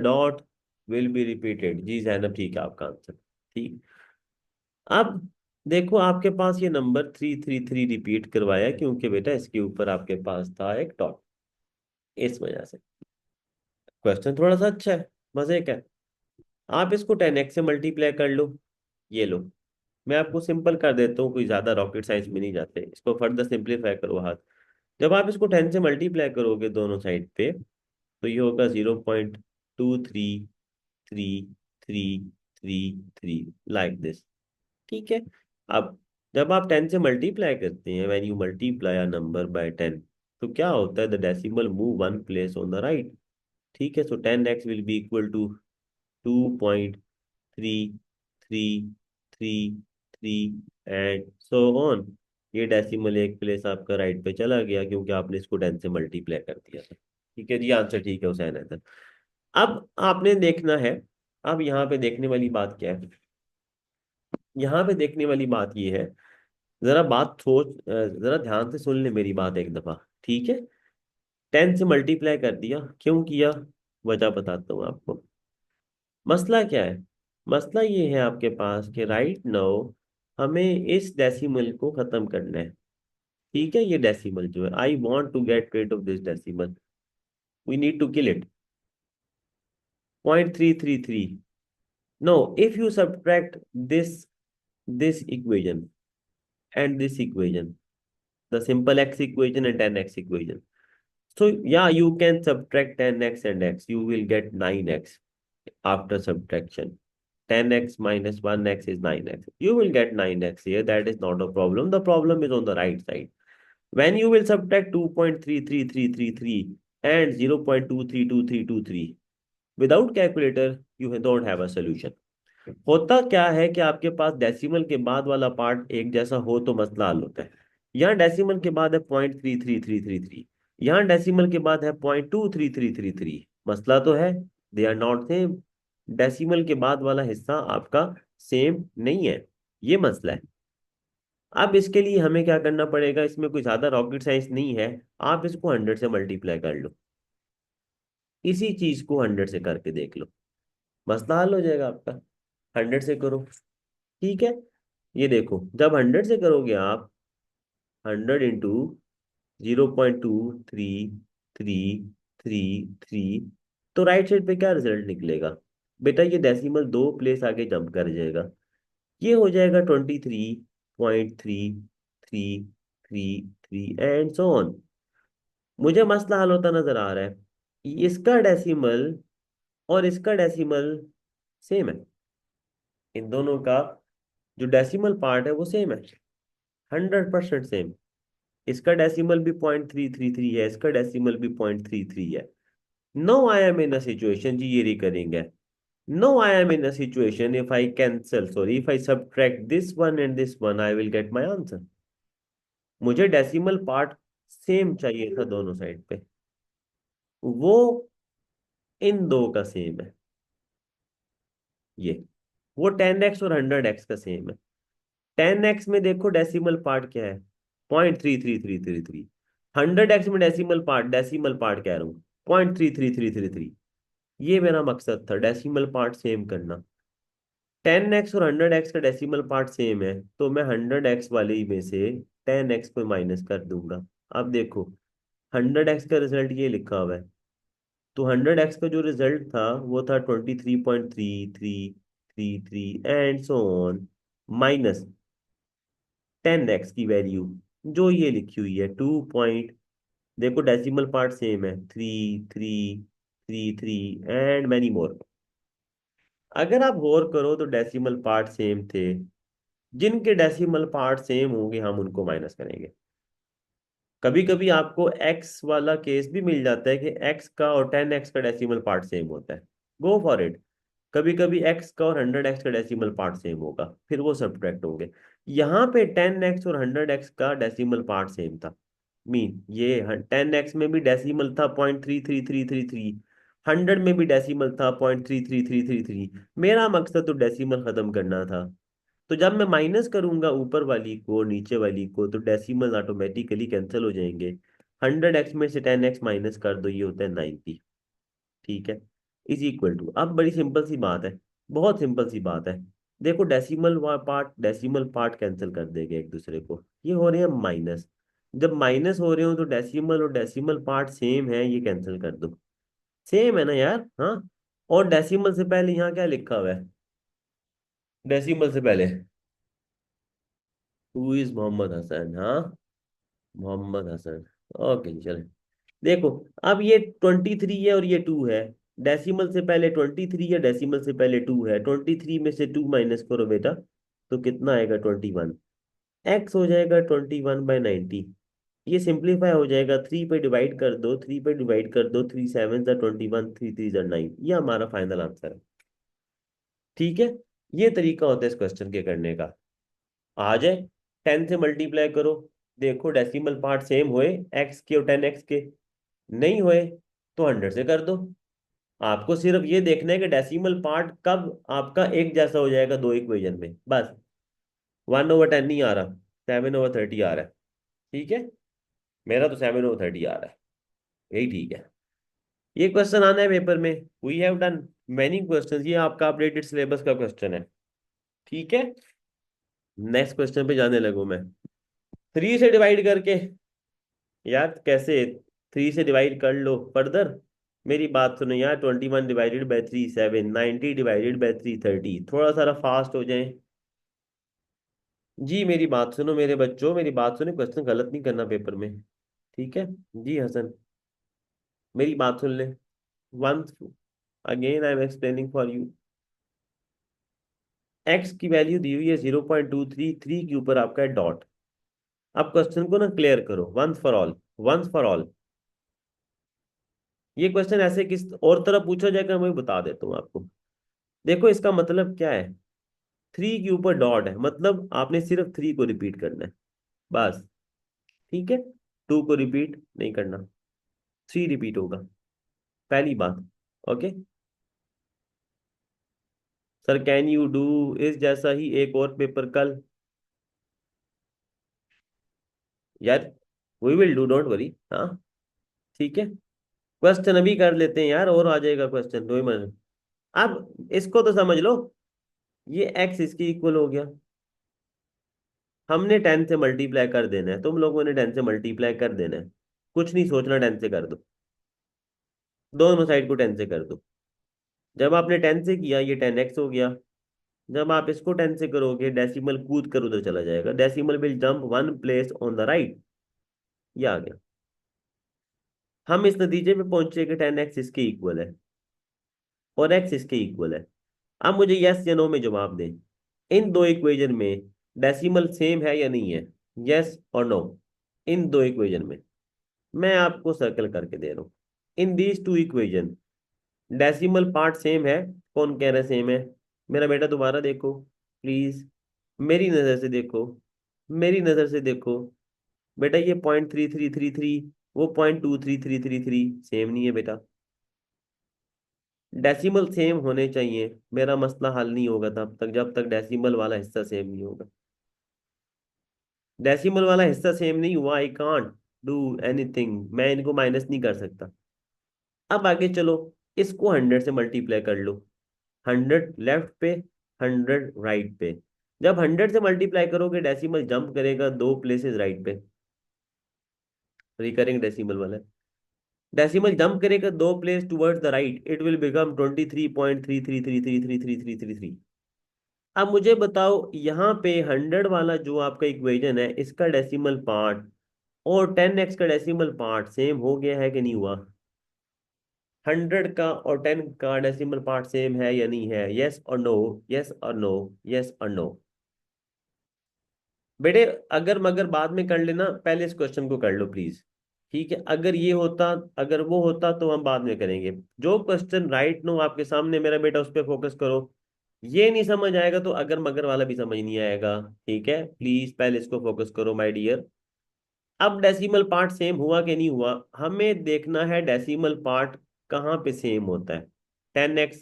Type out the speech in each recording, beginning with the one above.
Dot will be repeated. जी जैनब ठीक है आपका आंसर। ठीक। अब देखो आपके पास ये नंबर 333 रिपीट करवाया क्योंकि बेटा इसके ऊपर आपके पास था एक डॉट, इस वजह से। क्वेश्चन थोड़ा सा अच्छा है, मजे का है। आप इसको 10x से मल्टीप्लाई कर लो। ये लो, मैं आपको सिंपल कर देता हूँ, कोई ज्यादा रॉकेट साइंस में नहीं जाते, इसको फर्दर सिंपलीफाई करो हाथ। जब आप इसको 10 से मल्टीप्लाई करोगे दोनों साइड पे, तो ये होगा 0.23333 लाइक दिस। ठीक है। अब जब आप 10 से मल्टीप्लाई करते हैं, when you multiply a number by 10, तो क्या होता है, the decimal move one place on the right. ठीक है, so 10x will be equal to 2.3333 and so on. ये डेसिमल एक प्लेस आपका राइट पे चला गया क्योंकि आपने इसको 10 से मल्टीप्लाई कर दिया था। ठीक है जी, आंसर ठीक है हुसैन हैदर। अब आपने देखना है, अब यहाँ पे देखने वाली बात क्या है, यहाँ पे देखने वाली बात ये है, जरा बात सोच जरा ध्यान से सुन ले मेरी बात एक दफा। ठीक है। 10 से मल्टीप्लाई कर दिया, क्यों किया, वजह बताता हूँ आपको। मसला क्या है, मसला ये है आपके पास कि राइट नाउ हमें इस डेसिमल को खत्म करना है। ठीक है, ये डेसिमल जो है, I want to get rid of this decimal, we need to kill it. 0.333। No, if you subtract this equation and this equation, the simple x equation and 10x equation. So yeah, you can subtract 10x and x. You will get 9x after subtraction. 10x minus 1x is 9x. You will get 9x here. That is not a problem. The problem is on the right side. When you will subtract 2.33333 and 0.232323 without calculator, you don't have a solution. होता क्या है कि आपके पास decimal के बाद वाला part एक जैसा हो तो मसला हल होता है। यहाँ डेसिमल के बाद है 0.33333, यहाँ डेसिमल के बाद है 0.23333, मसला तो है, they are not same. Decimal के बाद वाला हिस्सा आपका सेम नहीं है, ये मसला है। अब इसके लिए हमें क्या करना पड़ेगा, इसमें कोई ज्यादा रॉकेट साइंस नहीं है। आप इसको 100 से मल्टीप्लाई कर लो, इसी चीज को 100 से करके देख लो, मसला हल हो जाएगा आपका। 100 से करो। ठीक है। ये देखो, जब 100 से करोगे आप, 100 इंटू 0.23333, तो राइट साइड पे क्या रिजल्ट निकलेगा, बेटा ये डेसिमल दो प्लेस आगे जंप कर जाएगा, ये हो जाएगा 23.3333 एंड सो ऑन। मुझे मसला हल होता नजर आ रहा है, इसका डेसिमल और इसका डेसिमल सेम है, इन दोनों का जो डेसिमल पार्ट है वो सेम है, 100% सेम। इसका डेसिमल भी 0.333 है, इसका डेसिमल भी 0.33 है। No I am in a situation, जी ये रिकरिंग है। No I am in a situation, if I cancel sorry if I subtract this one and this one, I will get my answer. मुझे decimal part same चाहिए था दोनों side पे, वो इन दो का सेम है, ये वो 10x और 100x का सेम है। 10x में देखो डेसिमल पार्ट क्या है, 0.33333। 100x में डेसिमल पार्ट कह रहा हूँ 0.33333। ये मेरा मकसद था, डेसिमल पार्ट सेम करना। 10x और 100x का डेसिमल पार्ट सेम है, तो मैं 100x वाले में से 10x को माइनस कर दूंगा। अब देखो, 100x का रिजल्ट ये लिखा हुआ है, तो 100x का जो रिजल्ट था वो था 23.3333 and so on, minus 10x की वैल्यू जो ये लिखी हुई है 2 देखो डेसिमल पार्ट सेम है, 3333 एंड मैनी मोर। अगर आप गौर करो तो डेसिमल पार्ट सेम थे, जिनके डेसिमल पार्ट सेम होंगे हम उनको माइनस करेंगे। कभी कभी आपको एक्स वाला केस भी मिल जाता है कि एक्स का और 10x का डेसिमल पार्ट सेम होता है, गो फॉर इट। कभी कभी एक्स का और 100x का डेसिमल पार्ट सेम होगा, फिर वो सब्ट्रैक्ट होंगे। यहाँ पे 10x और 100x का डेसिमल पार्ट सेम था, मीन ये 10x में भी डेसिमल था 0.33333, 100 में भी डेसिमल था 0.33333। मेरा मकसद तो डेसिमल खत्म करना था। तो जब मैं माइनस करूंगा ऊपर वाली को और नीचे वाली को, तो डेसिमल ऑटोमेटिकली कैंसिल हो जाएंगे। 100x में से 10x माइनस कर दो, ये होता है 90। ठीक है। इज इक्वल टू, अब बड़ी सिंपल सी बात है, बहुत सिंपल सी बात है। देखो डेसिमल पार्ट कैंसिल कर देंगे एक दूसरे को, ये हो रहे हैं माइनस। जब माइनस हो रहे हो तो डेसिमल और डेसिमल पार्ट सेम है, ये कैंसिल कर दो। सेम है ना यार, हाँ। और डेसिमल से पहले यहाँ क्या लिखा हुआ है? डेसिमल से पहले हु इज मोहम्मद हसन, हाँ, मोहम्मद हसन। ओके चले। देखो, अब ये 23 है और ये 2 है। डेसिमल से पहले 23 है, डेसिमल से पहले 2 है। 23 में से 2 माइनस करो बेटा, तो कितना आएगा? 21। एक्स हो जाएगा 21/90। ये सिंप्लीफाई हो जाएगा, 3 पे डिवाइड कर दो, 3 पे डिवाइड कर दो, 3 7 21, 3 3 9। ये हमारा फाइनल आंसर है। ठीक है, ये तरीका होता है इस क्वेश्चन के करने का। आ जाए, 10 से मल्टीप्लाई करो। देखो डेसिमल पार्ट सेम हुए, एक्स के और 10x के। नहीं हुए तो 100 से कर दो। आपको सिर्फ ये देखना है कि डेसिमल पार्ट कब आपका एक जैसा हो जाएगा दो इक्वेशन में, बस। 1/10 नहीं आ रहा, 7/30 आ रहा है। ठीक है, मेरा तो 7/30 आ रहा है, यही ठीक है। ये क्वेश्चन आना है पेपर में। We have done many questions, ये आपका अपडेटेड सिलेबस का क्वेश्चन है। ठीक है, नेक्स्ट क्वेश्चन पे जाने लगू मैं। 3 से डिवाइड करके, यार कैसे? 3 से डिवाइड कर लो फर्दर। मेरी बात सुनो यार, 21/3 7, 90/3 थोड़ा सा फास्ट हो जाए। जी मेरी बात सुनो मेरे बच्चों, मेरी बात सुनो, क्वेश्चन गलत नहीं करना पेपर में। ठीक है, जी हसन, मेरी बात सुन ले। Once again I am explaining for you. X की वैल्यू दी हुई है 0.233 के ऊपर आपका है डॉट। अब क्वेश्चन को ना क्लियर करो once for all. Once for all, ये क्वेश्चन ऐसे किस और तरह पूछा जाएगा मैं बता देता हूँ आपको। देखो इसका मतलब क्या है, 3 के ऊपर डॉट है, मतलब आपने सिर्फ 3 को रिपीट करना है, बस। ठीक है, 2 को रिपीट नहीं करना, 3 रिपीट होगा, पहली बात। Okay sir, can you do इस जैसा ही एक और पेपर कल? यार we will do, don't worry, हाँ। ठीक है, क्वेश्चन अभी कर लेते हैं यार, और आ जाएगा क्वेश्चन, दो ही मिनट। अब इसको तो समझ लो, ये एक्स इसके इक्वल हो गया। हमने 10 से मल्टीप्लाई कर देना है, तुम लोगों ने 10 से मल्टीप्लाई कर देना है। कुछ नहीं सोचना, 10 से कर दो, दोनों साइड को 10 से कर दो। जब आपने 10 से किया, ये 10x हो गया। जब आप इसको 10 से करोगे, डेसिमल कूद कर उधर चला जाएगा, decimal will jump 1 place on the right. ये आ गया। हम इस नतीजे पे पहुंचे कि 10x इसके इक्वल है और x इसके इक्वल है। अब मुझे यस या नो में जवाब दें, इन दो इक्वेशन में डेसिमल सेम है या नहीं है? यस और नो, इन दो इक्वेशन में। मैं आपको सर्कल करके दे रहा हूँ। In these two equation decimal part same है। कौन कह रहा है सेम है? मेरा बेटा दोबारा देखो प्लीज, मेरी नजर से देखो, मेरी नजर से देखो। बेटा ये 0.3333, वो 0.2333, सेम नहीं है बेटा। डेसिमल सेम होने चाहिए, मेरा मसला हल नहीं होगा तब तक जब तक डेसिमल वाला हिस्सा सेम नहीं होगा। डेसिमल वाला हिस्सा सेम नहीं हुआ, आई कांट डू एनीथिंग, मैं इनको माइनस नहीं कर सकता। अब आगे चलो, इसको 100 से मल्टीप्लाई कर लो। 100 लेफ्ट पे, 100 राइट पे। जब 100 से मल्टीप्लाई करोगे, डेसिमल जंप करेगा 2 प्लेसेस राइट पे, रिकरिंग डेसिमल वाला। डेसिमल जंप करेगा 2 place towards the right, it will become 23.33333333। अब मुझे बताओ, यहाँ पे 100 वाला जो आपका इक्वेशन है, इसका डेसिमल पार्ट और 10x का डेसिमल पार्ट सेम हो गया है कि नहीं हुआ? 100 का और 10 का डेसिमल पार्ट सेम है या नहीं है? यस और नो, यस और नो, यस और नो। बेटे अगर मगर बाद में कर लेना, पहले इस क्वेश्चन को कर लो प्लीज। ठीक है, अगर ये होता, अगर वो होता तो हम बाद में करेंगे। जो क्वेश्चन राइट नो आपके सामने, मेरा बेटा उस पर फोकस करो। ये नहीं समझ आएगा तो अगर मगर वाला भी समझ नहीं आएगा। ठीक है, प्लीज पहले इसको फोकस करो माय डियर। अब डेसिमल पार्ट सेम हुआ कि नहीं हुआ, हमें देखना है डेसिमल पार्ट कहाँ पे सेम होता है। 10x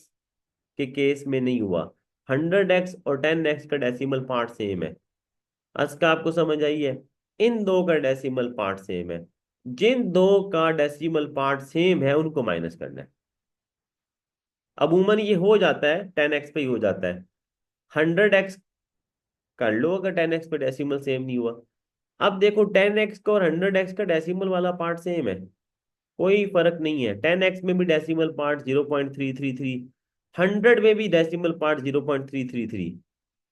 के केस में नहीं हुआ, 100x और 10x का डेसिमल पार्ट सेम है। आज का आपको समझ आई है? इन दो का डेसिमल पार्ट सेम है। जिन दो का डेसिमल पार्ट सेम है उनको माइनस करना है। अमूमन ये हो जाता है 10x पे ही हो जाता है। 100x कर लो अगर 10x पे डेसिमल सेम नहीं हुआ। अब देखो 10x का और 100x का डेसिमल वाला पार्ट सेम है, कोई फर्क नहीं है। 10x में भी डेसिमल पार्ट 0.333, 100 में भी डेसिमल पार्ट 0.333।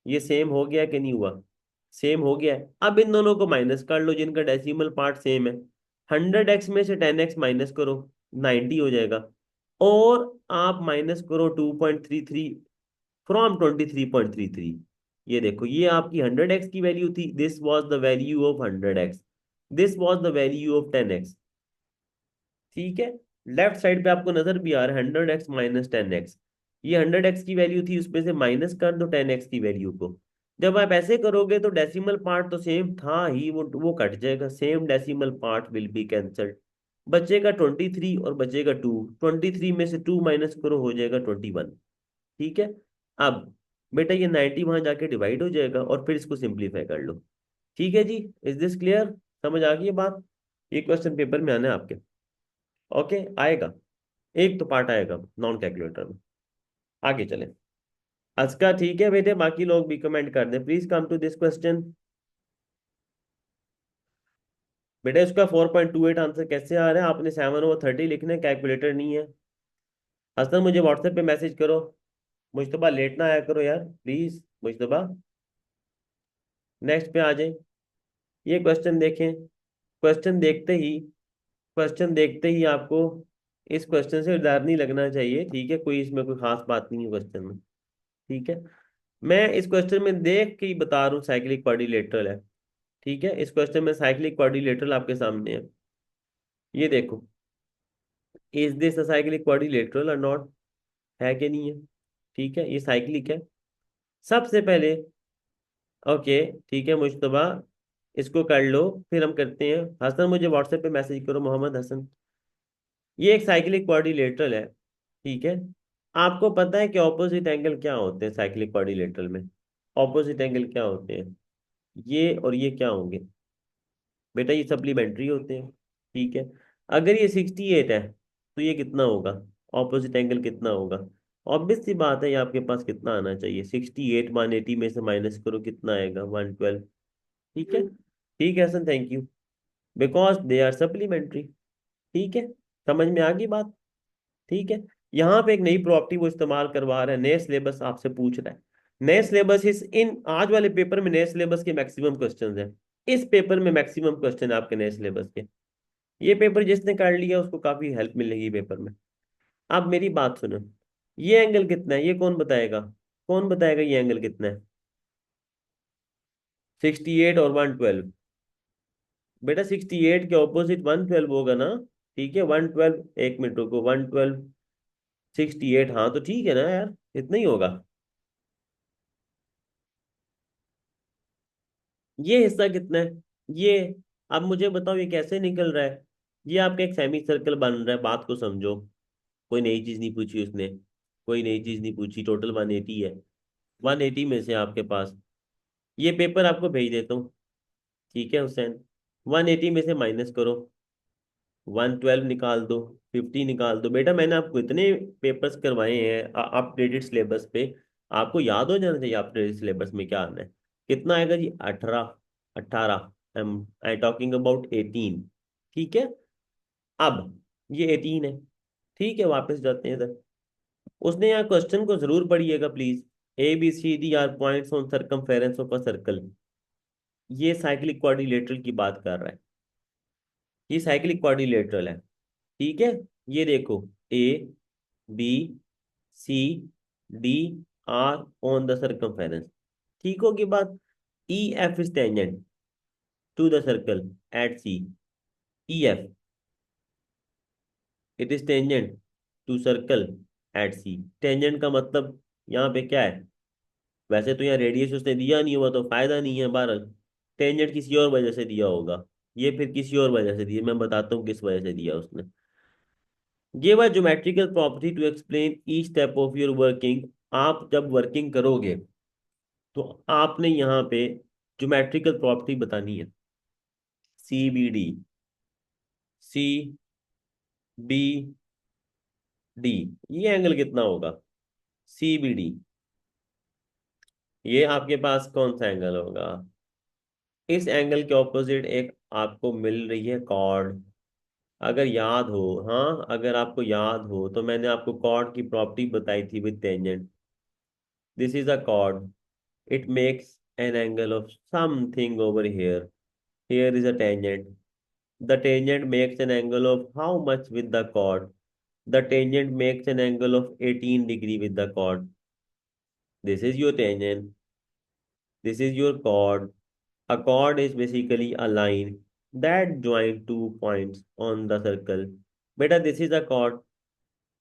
ये सेम हो गया कि नहीं हुआ? सेम हो गया है। अब इन दोनों को माइनस कर लो जिनका डेसिमल पार्ट सेम है। 100x में से 10x माइनस करो, 90 हो जाएगा। और आप माइनस करो 2.33 फ्रॉम 23.33। ये देखो ये आपकी 100x की वैल्यू थी, this was the value of 100x, this was the value of 10x। ठीक है, लेफ्ट साइड पे आपको नजर भी आ रहा है 100x माइनस 10x। ये 100x की वैल्यू थी, उसमें से माइनस कर दो 10x की वैल्यू को। जब आप ऐसे करोगे तो डेसिमल पार्ट तो सेम था ही, वो कट जाएगा, same decimal part will be cancelled. बचेगा 23 और बचेगा 2। 23 में से 2 माइनस करो, हो जाएगा 21। ठीक है। अब बेटा ये 90 वहां जाके डिवाइड हो जाएगा और फिर इसको सिंप्लीफाई कर लो। ठीक है जी, इज दिस क्लियर? समझ आ गई ये बात? ये क्वेश्चन पेपर में आना है आपके। ओके, आएगा। एक तो पार्ट आएगा नॉन कैलकुलेटर में। आगे चले। अस्का ठीक है बेटे, बाकी लोग भी कमेंट कर दें, please come to this question. बेटा इसका 4.28 आंसर कैसे आ रहा है? आपने 7/30 लिखना है, कैलकुलेटर नहीं है। हसन मुझे व्हाट्सएप पे मैसेज करो। मुश्तबा लेट ना आया करो यार प्लीज, मुश्तबा। नेक्स्ट पे आ जाए। ये क्वेश्चन देखें। क्वेश्चन देखते ही क्वेश्चन देखते ही आपको इस क्वेश्चन से डर नहीं लगना चाहिए, ठीक है? कोई इसमें कोई खास बात नहीं है क्वेश्चन में। ठीक है, मैं इस क्वेश्चन में देख के ही बता रहा हूँ साइक्लिक क्वाड्रिलेटरल है। ठीक है, इस क्वेश्चन में साइक्लिक क्वाड्रिलेटरल आपके सामने है। ये देखो, is this a cyclic quadrilateral और नॉट? है कि नहीं है? ठीक है, ये साइक्लिक है सबसे पहले। ओके, ठीक है मुश्तबा, इसको कर लो, फिर हम करते हैं। हसन मुझे व्हाट्सएप पे मैसेज करो, मोहम्मद हसन। ये एक साइक्लिक क्वाड्रिलेटरल है। ठीक है, आपको पता है कि ऑपोजिट एंगल क्या होते हैं साइक्लिक क्वाड्रिलेटरल में? ऑपोजिट एंगल क्या होते हैं? ये और ये क्या होंगे? बेटा ये सप्लीमेंट्री होते हैं। ठीक है, अगर ये 68 है तो ये कितना होगा? ऑपोजिट एंगल कितना होगा? ऑब्वियस सी बात है, ये आपके पास कितना आना चाहिए? 68 180 में से माइनस करो, कितना आएगा? 112। ठीक है, ठीक है Hasan, thank you. Because they are supplementary. ठीक है, समझ में आ गई बात? ठीक है, यहाँ पे एक नई प्रॉपर्टी वो इस्तेमाल करवा रहा है, नए सिलेबस आपसे पूछ रहा है। नए सिलेबस इस इन आज वाले पेपर में नए सिलेबस के मैक्सिमम क्वेश्चंस हैं। इस पेपर में मैक्सिमम क्वेश्चन आपके नए सिलेबस के। ये पेपर जिसने कर लिया उसको काफी हेल्प मिलेगी पेपर में। अब मेरी बात सुनो, ये एंगल कितना है ये कौन बताएगा? कौन बताएगा ये एंगल कितना है? 68 और 112। बेटा 68 के ऑपोजिट 112 होगा ना? ठीक है, 112, एक मिनट रुको, 112 68, हाँ तो ठीक है ना यार, इतना ही होगा। ये हिस्सा कितना है? ये, अब मुझे बताओ ये कैसे निकल रहा है? ये आपका एक सेमी सर्कल बन रहा है, बात को समझो। कोई नई चीज नहीं पूछी उसने, कोई नई चीज नहीं पूछी, टोटल 180 है। 180 में से आपके पास, ये पेपर आपको भेज देता हूँ। ठीक है हुसैन, 180 में से माइनस करो, 112 निकाल दो, 50 निकाल दो। बेटा मैंने आपको इतने पेपर्स करवाए हैं अपडेटेड सिलेबस पे, आपको याद हो जाना चाहिए अपडेटेड सिलेबस में क्या आना है। कितना आएगा जी? 18। 18, आई टॉकिंग अबाउट 18। ठीक है, अब ये 18 है। ठीक है, वापस जाते हैं इधर। उसने यहाँ क्वेश्चन को जरूर पढ़िएगा please. ABCD are points on circumference of a circle. ये साइक्लिक क्वाड्रिलेटरल की बात कर रहा है। ये साइक्लिक क्वाड्रिलेटरल है। ठीक है, ये देखो, ABCD are on the circumference. ठीक होगी बात? EF is tangent to the circle at C। EF, it is tangent to circle at C। Tangent का मतलब यहाँ पे क्या है? वैसे तो यहाँ रेडियस उसने दिया नहीं हुआ तो फायदा नहीं है, बहरहाल टेंजेंट किसी और वजह से दिया होगा। ये फिर किसी और वजह से दिया, मैं बताता हूँ किस वजह से दिया उसने। Give a geometrical property to explain each step of your working. आप जब वर्किंग करोगे तो आपने यहाँ पे ज्योमेट्रिकल प्रॉपर्टी बतानी है। CBD, C B D. ये एंगल कितना होगा? C B D. ये आपके पास कौन सा एंगल होगा? इस एंगल के ऑपोजिट एक आपको मिल रही है कॉर्ड। अगर याद हो, हाँ अगर आपको याद हो तो मैंने आपको कॉर्ड की प्रॉपर्टी बताई थी with tangent. This is a cord, it makes an angle of something over here. Here is a tangent. The tangent makes an angle of how much with the chord? The tangent makes an angle of 18 degree with the chord. This is your tangent. This is your chord. A chord is basically a line that joins two points on the circle. Beta, this is a chord.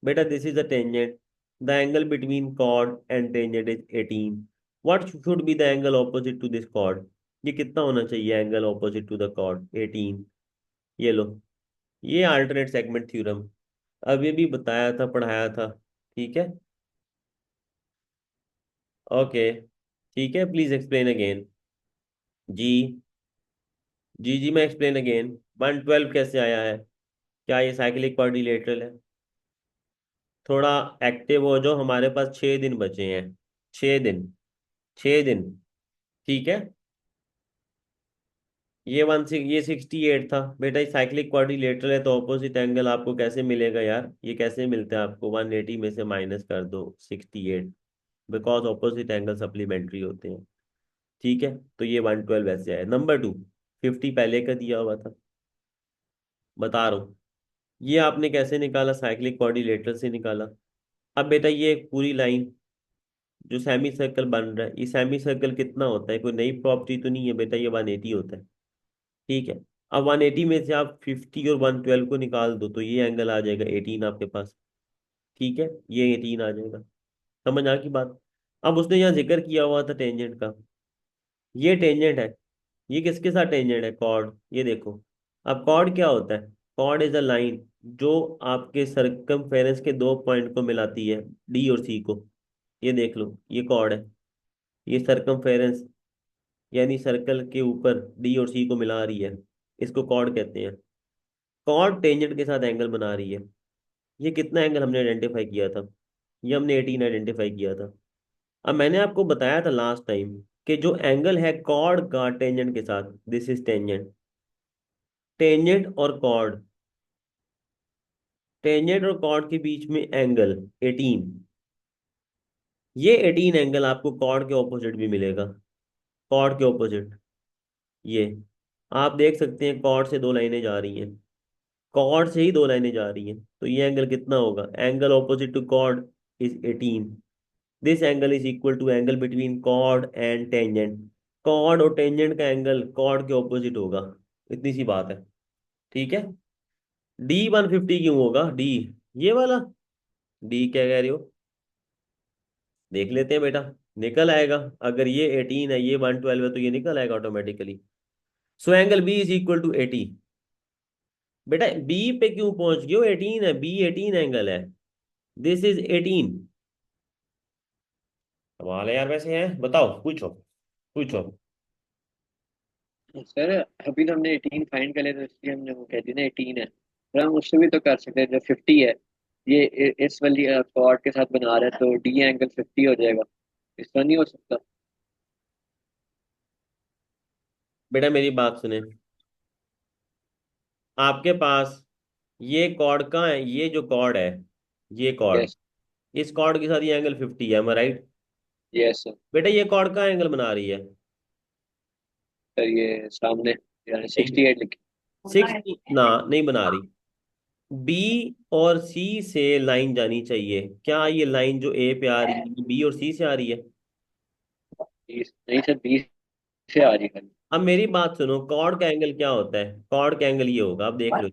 Beta, this is a tangent. The angle between chord and tangent is 18. What should be the angle opposite to this chord? ये कितना होना चाहिए angle opposite to the chord? 18। ये लो, ये alternate segment theorem अभी भी बताया था, पढ़ाया था। ठीक है। ओके। ठीक है, प्लीज एक्सप्लेन अगेन। जी। जी मैं एक्सप्लेन अगेन। 112 कैसे आया है? क्या ये साइक्लिक क्वाड्रिलेटरल है? थोड़ा एक्टिव हो, जो हमारे पास 6 दिन बचे हैं। 6 दिन। 6 दिन। ठीक है। ये 68 था बेटा। ये साइक्लिक क्वाड्रिलेटरल है, तो ऑपोजिट एंगल आपको कैसे मिलेगा यार? ये कैसे मिलता है आपको? 180 में से माइनस कर दो 68, बिकॉज ऑपोजिट एंगल सप्लीमेंट्री होते हैं। ठीक है। तो ये 112 ऐसे है। नंबर 2, 50 पहले का दिया हुआ था, बता रहा हूँ। ये आपने कैसे निकाला? साइक्लिक क्वाड्रिलेटरल से निकाला। अब बेटा ये एक पूरी लाइन जो सेमी सर्कल बन रहा है, ये सेमी सर्कल कितना होता है? कोई नई प्रॉपर्टी तो नहीं है बेटा, ये 180 होता है। ठीक है। अब 180 में से आप 50 और 112 को निकाल दो, तो ये एंगल आ जाएगा 18 आपके पास। ठीक है, ये 18 आ जाएगा। समझ आ की बात? अब उसने यहाँ जिक्र किया हुआ था टेंजेंट का। ये टेंजेंट है। ये किसके साथ टेंजेंट है? कॉर्ड। ये देखो। अब कॉर्ड क्या होता है? कॉर्ड इज अ लाइन जो आपके सरकमफेरेंस के दो पॉइंट को मिलाती है, डी और सी को। ये देख लो, ये कॉर्ड है। ये सरकमफेरेंस यानी सर्कल के ऊपर डी और सी को मिला रही है, इसको कॉर्ड कहते हैं। कॉर्ड टेंजेंट के साथ एंगल बना रही है। ये कितना एंगल हमने आइडेंटिफाई किया था? ये हमने 18 आइडेंटिफाई किया था। अब मैंने आपको बताया था लास्ट टाइम कि जो एंगल है कॉर्ड का टेंजेंट के साथ, दिस इज टेंजेंट। टेंजेंट और कॉर्ड, टेंजेंट और कॉर्ड के बीच में एंगल 18। ये 18 एंगल आपको कॉर्ड के ऑपोजिट भी मिलेगा। कॉर्ड के ऑपोजिट ये आप देख सकते हैं, कॉर्ड से दो लाइनें जा रही हैं। कॉर्ड से ही दो लाइनें जा रही हैं, तो ये एंगल कितना होगा? Angle opposite to chord is 18। This angle is equal to angle between chord and tangent. Chord और टेंजेंट का एंगल कॉर्ड के ऑपोजिट होगा। इतनी सी बात है। ठीक है। डी 150 क्यों होगा? डी ये वाला। डी क्या कह रहे हो? देख लेते हैं बेटा, निकल आएगा। अगर ये 18 है, ये 112 है, तो ये निकल आएगा automatically. So angle B is equal to 80। बेटा बी पे क्यों पहुंच गए हो? 18 है, बी 18 एंगल है। This is 18। सवाल है यार, वैसे है, बताओ, पूछो पूछो। सर अभी तो हमने 18 फाइंड कर लिया, तो इसलिए हमने वो कह दिया ना 18 है। पर हम उससे भी तो कर सकते हैं, जो 50 है ये इस वाली कॉर्ड के साथ बना रहा है, तो डी एंगल 50 हो जाएगा। इसका नहीं हो सकता? बेटा मेरी बात सुने। आपके पास ये कॉर्ड कहाँ है? ये जो कॉर्ड है, ये कॉर्ड, यस। इस कॉर्ड के साथ ये एंगल 50 है, मैं राइट? Yes sir. बेटा ये कॉर्ड का एंगल बना रही है? सर ये सामने यानी नहीं, 68 लिखी। 60 ना, नहीं बना रही। बी और सी से लाइन जानी चाहिए। क्या ये लाइन जो ए पे आ रही है बी और सी से आ रही है? 20 नहीं सर, 20 से आ रही है। अब मेरी बात सुनो, कॉर्ड का एंगल क्या होता है? कॉर्ड का एंगल ये होगा, अब देख लो।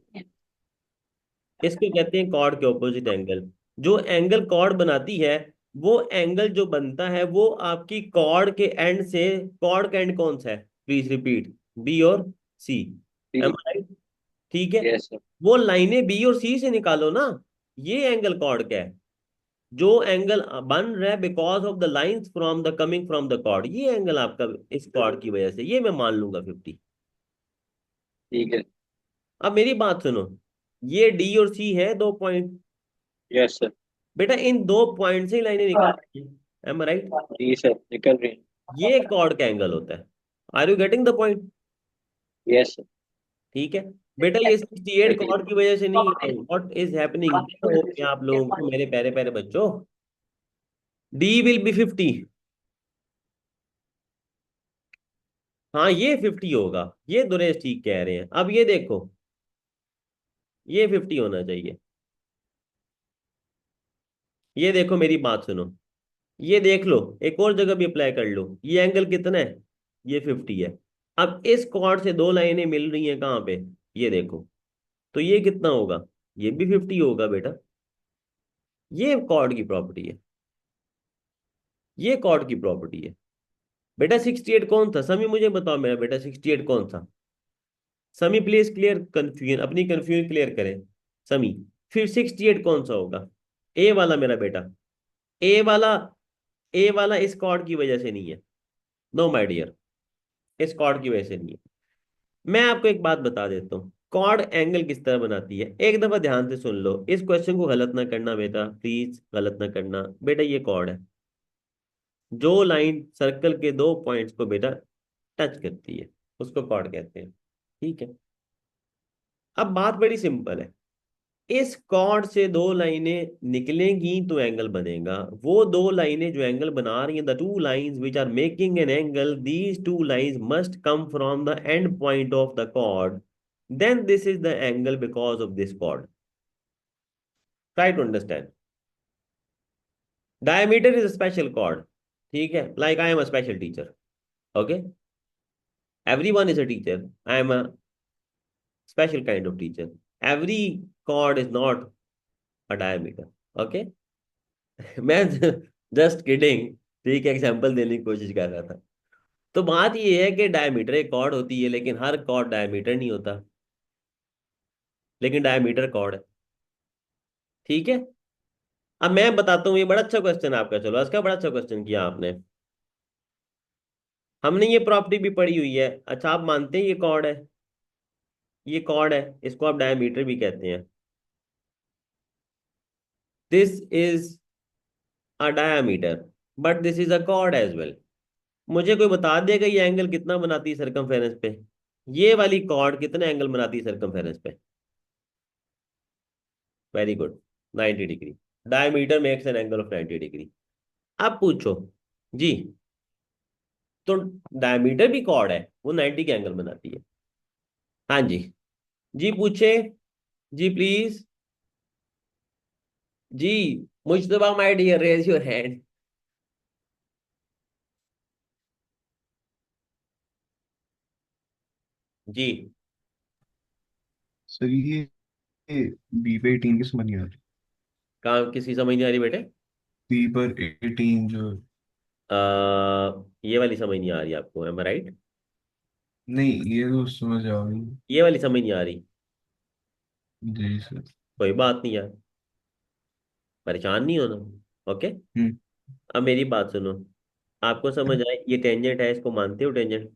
इसको कहते हैं कॉर्ड के ऑपोजिट एंगल। जो एंगल कॉर्ड बनाती है, वो एंगल जो बनता है वो आपकी कॉर्ड के एंड से। कॉर्ड का एंड कौन सा है? Please repeat. बी और सी। एम खाली। आई राइट? ठीक है। Yes sir. वो लाइनें बी और सी से निकालो ना। ये एंगल कॉर्ड का है। जो एंगल बन रहा है because of the lines from the coming from the chord, ये एंगल आपका इस कॉर्ड की वजह से, ये मैं मान लूंगा 50। ठीक है। अब मेरी बात सुनो, ये डी और सी है दो पॉइंट। Yes sir. बेटा इन दो पॉइंट से ही लाइनें निकल रही है, एम राइट? जी सर, निकल रही है। ये कॉर्ड का एंगल होता है। Are you getting the point? Yes sir. ठीक है। बेटा ये 68 कॉर्ड की वजह से नहीं है। व्हाट इज हैपनिंग हो गया आप लोगों को मेरे प्यारे प्यारे बच्चों? D will be 50। हाँ ये 50 होगा, ये दुरेश ठीक कह रहे हैं। अब ये देखो, ये 50 होना चाहिए। ये देखो मेरी बात सुनो, ये देख लो, एक और जगह भी अप्लाई कर लो। ये एंगल कितना है? ये 50 है। अब इस कॉर्ड से दो लाइनें मिल रही हैं कहाँ पे? ये देखो, तो ये कितना होगा? ये भी 50 होगा बेटा। ये कॉर्ड की प्रॉपर्टी है, ये कॉर्ड की प्रॉपर्टी है। बेटा 68 कौन था? समी मुझे बताओ मेरा बेटा, 68 कौन था? समी प्लीज क्लियर कंफ्यूजन, अपनी कंफ्यूजन क्लियर करें। समी, फिर 68 कौन सा होगा? ए वाला मेरा बेटा, ए वाला। ए वाला इस कॉर्ड की वजह से नहीं है। नो माय डियर, इस कॉर्ड की वजह से नहीं है। मैं आपको एक बात बता देता हूँ, कॉर्ड एंगल किस तरह बनाती है। एक दफा ध्यान से सुन लो, इस क्वेश्चन को गलत ना करना बेटा, प्लीज गलत ना करना बेटा। ये कॉर्ड है, जो लाइन सर्कल के दो पॉइंट्स को बेटा टच करती है, उसको कॉर्ड कहते हैं। ठीक है। अब बात बड़ी सिंपल है, इस कॉर्ड से दो लाइनें निकलेंगी तो एंगल बनेगा। वो दो लाइनें जो एंगल बना रही हैं, the two lines which are making an angle, these two lines must come from the end point of the chord, then this is the angle because of this chord. Try to understand. Diameter is a special chord. ठीक है, like I am a special teacher. Okay, every one is a teacher, I am a special kind of teacher. Every chord is not a diameter. Okay. मैं just kidding, ठीक है, example देने की कोशिश कर रहा था। तो बात ये है कि डायमीटर एक कॉर्ड होती है, लेकिन हर कॉर्ड डायमीटर नहीं होता, लेकिन डायमीटर कॉर्ड है। ठीक है। अब मैं बताता हूँ, ये बड़ा अच्छा क्वेश्चन है आपका, चलो इसका बड़ा अच्छा क्वेश्चन किया आपने। हमने ये प्रॉपर्टी भी पढ़ी हुई है। अच्छा आप मानते हैं ये कॉर्ड है? ये कॉर्ड है, इसको आप डायमीटर भी कहते हैं। This is a diameter, but this is a chord as well. मुझे कोई बता देगा ये एंगल कितना बनाती है सरकमफेरेंस पे? ये वाली कॉर्ड कितना एंगल बनाती है सरकमफेरेंस पे? Very good, 90 degree. Diameter makes an angle of 90 degree. अब पूछो जी, तो डायमीटर भी कॉर्ड है, वो 90 के एंगल बनाती है। हाँ जी। जी पूछे, जी प्लीज। जी, Mushtaba my dear, raise your hand. जी। सर ये बी पे 18 की समझ नहीं आ रही। कहाँ किसकी समझ नहीं आ रही बेटे? बी पर 18 जो। आ, ये वाली समझ नहीं आ रही आपको, एम राइट? नहीं ये तो समझ आ गई। ये वाली समझ नहीं आ रही? जी सर। कोई बात नहीं यार, परेशान नहीं होना। ओके। हम्म। अब मेरी बात सुनो, आपको समझ आए ये टेंजेंट है, इसको मानते हो टेंजेंट?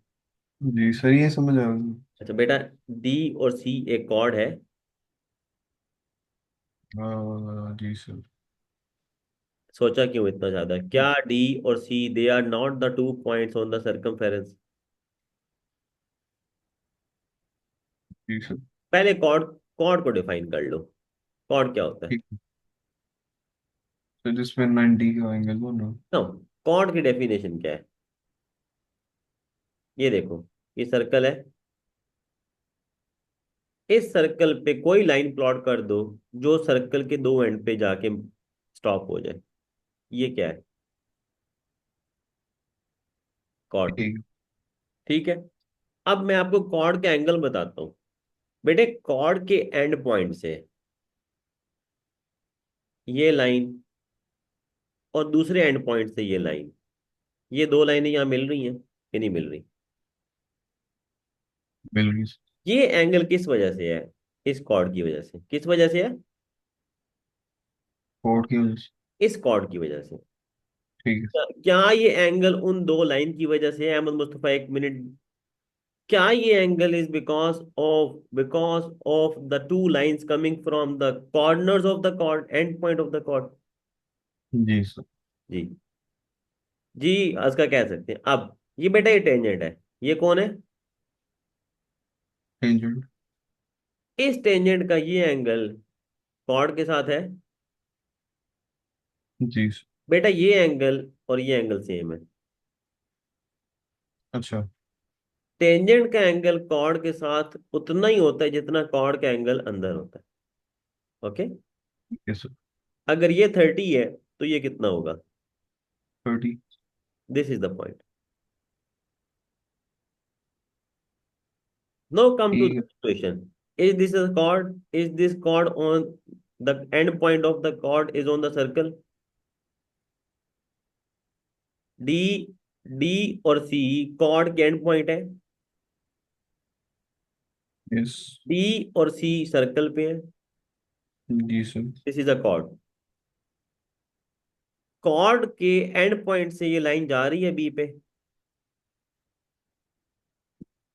जी सर ये समझ आ गई। अच्छा बेटा, डी और सी एक कॉर्ड है। जी सर। सोचा क्यों इतना ज्यादा? क्या डी और C they are not the two points on the circumference? जी सर। पहले कॉर्ड, कॉर्ड को डिफाइन कर लो। कॉर्ड क्या होता है? ठीक है। तो जिसमें 90 का एंगल बना। नो, कॉर्ड की डेफिनेशन क्या है? ये देखो, ये सर्कल है, इस सर्कल पे कोई लाइन प्लॉट कर दो जो सर्कल के दो एंड पे जाके स्टॉप हो जाए। ये क्या है? कॉर्ड। ठीक। ठीक है। अब मैं आपको कॉर्ड के एंगल बताता हूँ। बेटे कॉर्ड के एंड पॉइंट से ये लाइन और दूसरे एंड पॉइंट से ये लाइन, ये दो लाइनें यहाँ मिल रही हैं कि नहीं मिल रही? मिल गई सर। ये एंगल किस वजह से है? इस कॉर्ड की वजह से। किस वजह से है? कोड की वजह से। इस कॉर्ड की वजह से। ठीक है। क्या ये एंगल उन दो लाइन की वजह से है? अहमद मुस्तफा एक मिनट, क्या ये angle is because of the two lines coming from the corners of the chord, and point of the chord? जी सर। जी। जी, इसका कह सकते हैं। अब ये बेटा ये टेंजेंट है, ये कौन है? टेंजेंट। इस टेंजेंट का ये एंगल कॉर्ड के साथ है। जी सर। बेटा ये एंगल और ये एंगल सेम है। अच्छा। टेंजेंट का एंगल कॉर्ड के साथ उतना ही होता है जितना कॉर्ड का एंगल अंदर होता है। ओके। Yes sir. अगर ये 30 है तो ये कितना होगा? 30। This is the point. Now come to ठीक the है। situation. Is this a chord? Is this chord on the end point of the chord is on the circle? D, D और C chord के end point है। Yes. D और C circle पे है। जी sir. This is a chord। chord के end point से ये लाइन जा रही है B पे।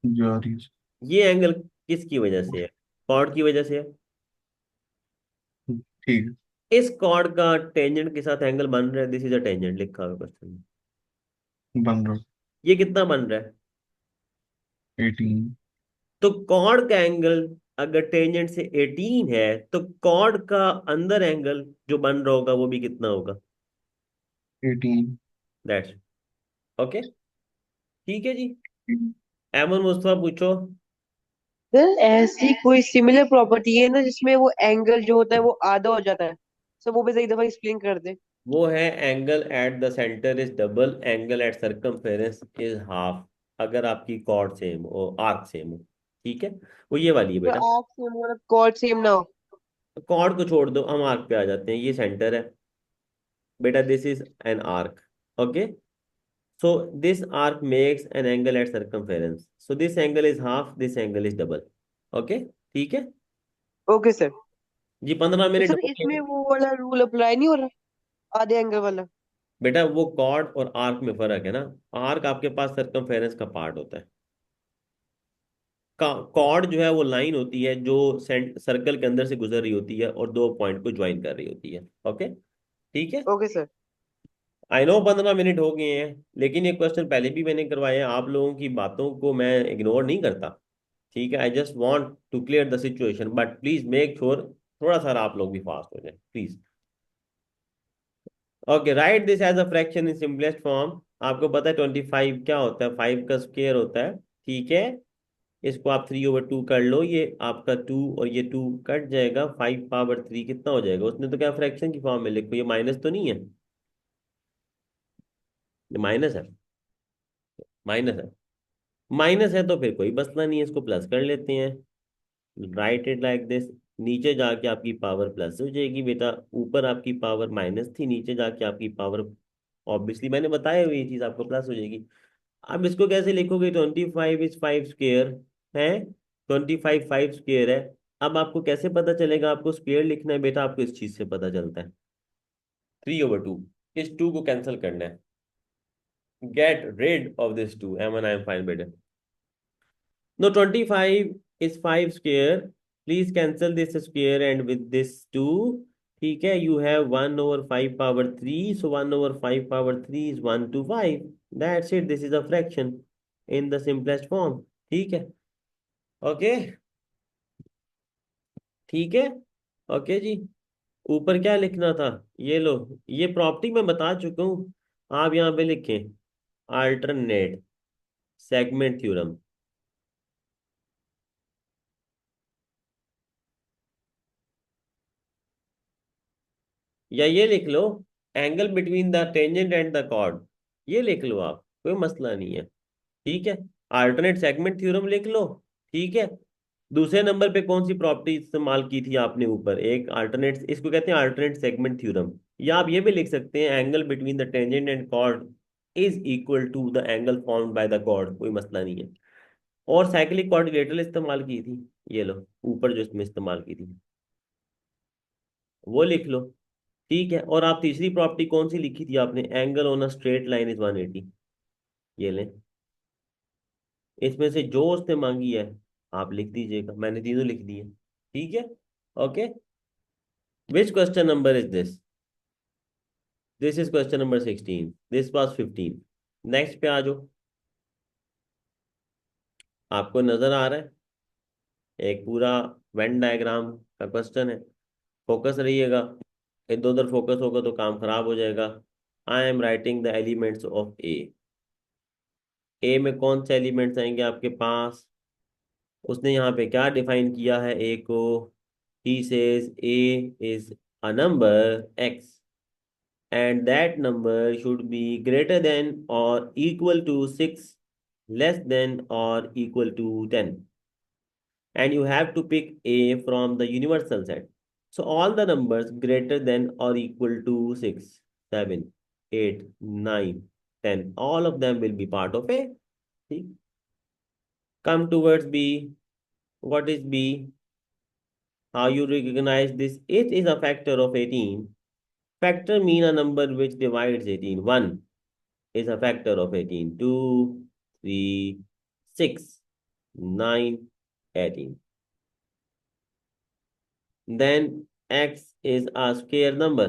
जा रही है सर। ये एंगल किसकी वजह से है? chord की वजह से है। ठीक है। इस chord का टेंजेंट के साथ एंगल बन रहा है। दिस इज अ टेंजेंट लिखा हुआ क्वेश्चन में। बन रहा। ये कितना बन रहा है? 18। तो कॉर्ड का एंगल अगर टेंजेंट से 18 है तो कॉर्ड का अंदर एंगल जो बन रहा होगा वो भी कितना होगा? 18। That's okay. ठीक है जी। एमन मुस्तफा पूछो। सर ऐसी कोई सिमिलर प्रॉपर्टी है ना जिसमें वो एंगल जो होता है वो आधा हो जाता है? सर वो भी एक दफा एक्सप्लेन कर दे। वो है angle at the centre is double, angle at circumference is half. अगर आपकी कॉर्ड सेम हो, आर्क सेम हो। ठीक है, वो ये वाली है तो बेटा। आर्क सेम हो मतलब कॉर्ड सेम ना हो? कॉर्ड को छोड़ दो, हम आर्क पे आ जाते हैं। ये सेंटर है बेटा, this is an arc. Okay. So this arc makes an angle at circumference. So this angle is half, this angle is double. Okay, ठीक है ओके सर। जी। 15 मिनट तो सर हो इसमें गए। वो वाला रूल अप्लाई नहीं हो रहा, आधे एंगल वाला? बेटा वो कॉर्ड और आर्क में फर्क है ना। आर्क आपके पास सर्कमफेरेंस का पार्ट होता है। कॉर्ड जो है वो लाइन होती है जो सर्कल के अंदर से गुजर रही होती है और दो पॉइंट को ज्वाइन कर रही होती है। ओके, ठीक है। Okay sir. I know 15 minute हो गए हैं, लेकिन ये क्वेश्चन पहले भी मैंने करवाए हैं। आप लोगों की बातों को मैं इग्नोर नहीं करता। ठीक है, I just want to clear the situation, but please make sure थोड़ा सा आप लोग भी फास्ट हो जाए please. Okay, write this as a fraction in simplest form. आपको पता है 25 क्या होता है? 5 का स्क्वायर होता है। ठीक है, इसको आप 3/2 कर लो। ये आपका 2 और ये 2 कट जाएगा। 5 पावर 3 कितना हो जाएगा? उसने तो क्या फ्रैक्शन की फॉर्म में लिखो, ये माइनस तो नहीं है? ये माइनस है, माइनस है। माइनस है तो फिर कोई मसला नहीं है, इसको प्लस कर लेते हैं। Right it like this. नीचे जाके आपकी पावर प्लस हो जाएगी बेटा। ऊपर आपकी पावर माइनस थी, नीचे जाके आपकी पावर, ऑब्वियसली मैंने बताया हुआ ये चीज, आपको प्लस हो जाएगी। अब इसको कैसे लिखोगे? 25 इज 5 स्क्वेयर है। 25 5 स्क्वेयर है। अब आपको कैसे पता चलेगा आपको स्क्वेयर लिखना है? बेटा आपको इस चीज से पता चलता है, 3/2। इस 2 को कैंसिल करना है। Get rid of this 2। एम एन आई एम फाइन बेटा। No, 25 is 5 square. Please cancel this square and with this 2. ठीक है, you have 1/5 power 3. So 1/5 power 3 is 1 to 5. That's it. This is a fraction in the simplest form. ठीक है, okay, ठीक है, okay जी। ऊपर क्या लिखना था? ये लो, ये प्रॉपर्टी मैं बता चुका हूँ। आप यहाँ पे लिखें अल्टरनेट सेगमेंट थ्योरम, या ये लिख लो angle between the tangent and the chord. ये लिख लो आप, कोई मसला नहीं है। ठीक है, अल्टरनेट सेगमेंट थ्योरम लिख लो। ठीक है। दूसरे नंबर पे कौन सी प्रॉपर्टी इस्तेमाल की थी आपने? ऊपर एक अल्टरनेट, इसको कहते हैं अल्टरनेट सेगमेंट थ्योरम। या आप ये भी लिख सकते हैं angle between the tangent and chord is equal to the angle formed by the chord. कोई मसला नहीं है। और साइक्लिक क्वाड्रिलेटरल इस्तेमाल की थी। ये लो ऊपर जो इसमें इस्तेमाल की थी वो लिख लो। ठीक है, और आप तीसरी प्रॉपर्टी कौन सी लिखी थी आपने? Angle on a straight line is 180। ये लें, इसमें से जो उसने मांगी है आप लिख दीजिएगा, मैंने तीनों लिख दिए। ठीक है, okay. Which question number is this? This is question number 16, this was 15। Next पे आ जाओ। आपको नजर आ रहा है एक पूरा वेन डायग्राम का क्वेश्चन है। फोकस रहिएगा, इधर उधर फोकस होगा तो काम खराब हो जाएगा। I am writing the elements of A. A में कौन से एलिमेंट्स आएंगे आपके पास? उसने यहाँ पे क्या डिफाइन किया है ए को? He says A is a number x and that number should be greater than or equal to 6, less than or equal to 10, and you have to pick a from the universal set. So all the numbers greater than or equal to 6, 7, 8, 9, 10, all of them will be part of a. See? Come towards B. What is B? How you recognize this? It is a factor of 18. Factor mean a number which divides 18. 1 is a factor of 18. 2, 3, 6, 9, 18. Then x is a square number.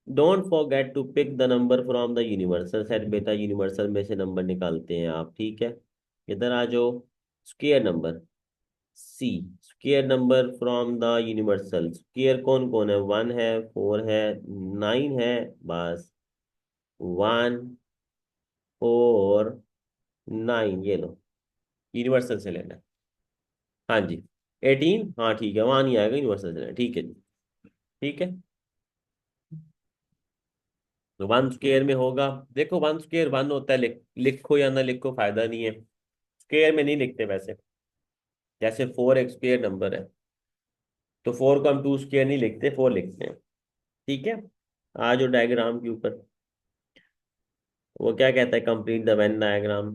Don't forget to pick the number from the universal set. बेटा universal में से number निकालते हैं आप, ठीक है। इधर आ जाओ। Square number C, square number from the universal. Square कौन कौन है? 1 है, 4 है, 9 है, बस 1, 4, 9, ये लो यूनिवर्सल से लेना। हाँ जी, 18, हाँ ठीक है, वहां नहीं आएगा, यूनिवर्सल से लेना, ठीक है जी। ठीक है, तो 1 स्क्वायर में होगा। देखो 1 स्क्वायर 1 होता है, लिखो या ना लिखो फायदा नहीं है, स्क्वायर में नहीं लिखते वैसे। जैसे 4 एक स्क्वायर नंबर है तो 4 को हम 2 स्क्वायर नहीं लिखते, 4 लिखते हैं। ठीक है, आ जो डायग्राम के ऊपर। वो क्या कहता है? Complete the Venn diagram.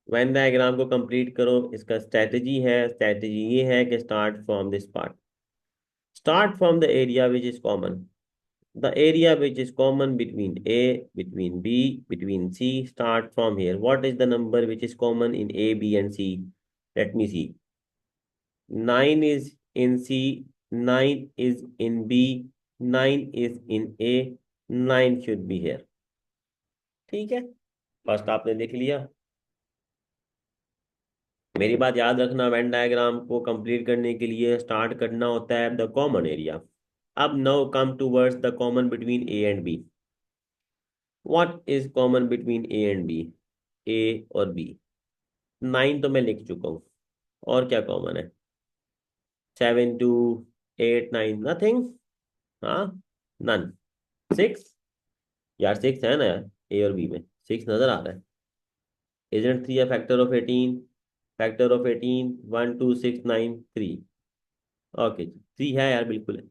Venn diagram को कंप्लीट करो। इसका स्ट्रेटजी है, स्ट्रेटजी ये है कि start from this part, start from the area which is common. The area which is common between A, between B, between C, start from here. What is the number which is common in A, B, and C? Let me see. 9 is in C, 9 is in B, 9 is in A, 9 should be here. ठीक है, first आपने लिख लिया। मेरी बात याद रखना, Venn diagram को कंप्लीट करने के लिए स्टार्ट करना होता है द कॉमन एरिया। अब now come towards the common between A and B. What is common between A and B? A और बी। 9 तो मैं लिख चुका हूँ, और क्या कॉमन है? 7, 2, 8, 9, नथिंग। हाँ, नन। 6, यार 6 है ना यार, ए और बी में 6 नजर आ रहा है। Isn't 3 a factor of 18? Factor of 18, 1, 2, 6, 9, 3। Okay, 3 है यार, बिल्कुल है।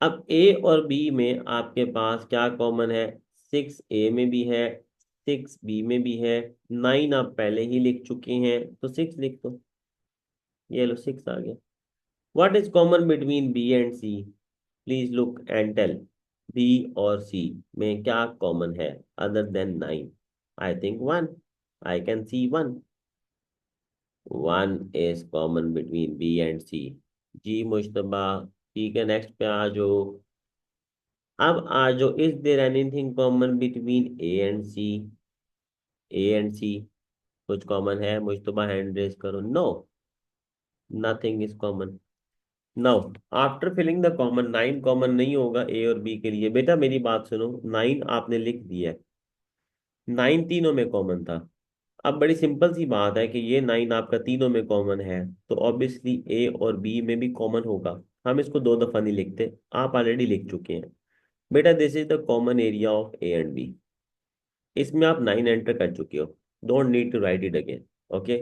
अब ए और बी में आपके पास क्या कॉमन है? 6 ए में भी है, 6 बी में भी है, 9 आप पहले ही लिख चुके हैं तो 6 लिख दो। ये लो 6 आ गया। What is common between B and C? Please look and tell. B और सी में क्या कॉमन है other than 9? I think 1। I can see 1। 1 is common between B and C. जी मुश्तबा, ठीक है, नेक्स्ट पे आ जाओ। अब आ जाओ, is there anything common between A and C? A and C कुछ कॉमन है? मुश्तबा हैंड रेज करो। No, nothing is common. Now after filling the common, 9 common नहीं होगा ए और बी के लिए। बेटा मेरी बात सुनो, 9 आपने लिख दिया है, 9 तीनों में कॉमन था। अब बड़ी सिंपल सी बात है कि ये 9 आपका तीनों में कॉमन है, तो ऑब्वियसली ए और बी में भी कॉमन होगा। हम इसको 2 दफा नहीं लिखते, आप ऑलरेडी लिख चुके हैं। बेटा this is the common area of A and B. इसमें आप 9 एंटर कर चुके हो, don't need to write it again. Okay,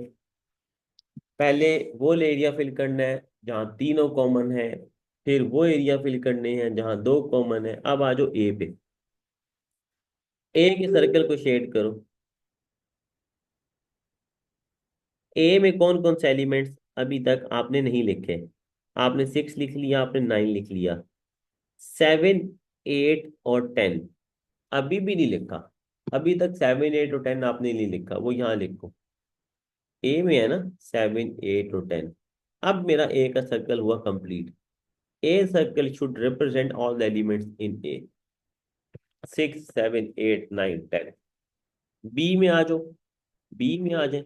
पहले वो एरिया फिल करना है जहाँ तीनों कॉमन है, फिर वो एरिया फिल करने हैं जहाँ 2 कॉमन है। अब आ जाओ ए पे। ए के सर्कल को शेड करो। ए में कौन कौन से एलिमेंट्स अभी तक आपने नहीं लिखे? आपने 6 लिख लिया, आपने 9 लिख लिया, 7, 8 और 10 अभी भी नहीं लिखा। अभी तक 7 8 और 10 आपने नहीं लिखा, वो यहाँ लिखो। ए में है ना 7 8 और 10। अब मेरा ए का सर्कल हुआ complete. A circle should represent all the elements in A, 6 7 8 9 10। B में आ जाओ, बी में आ जाए।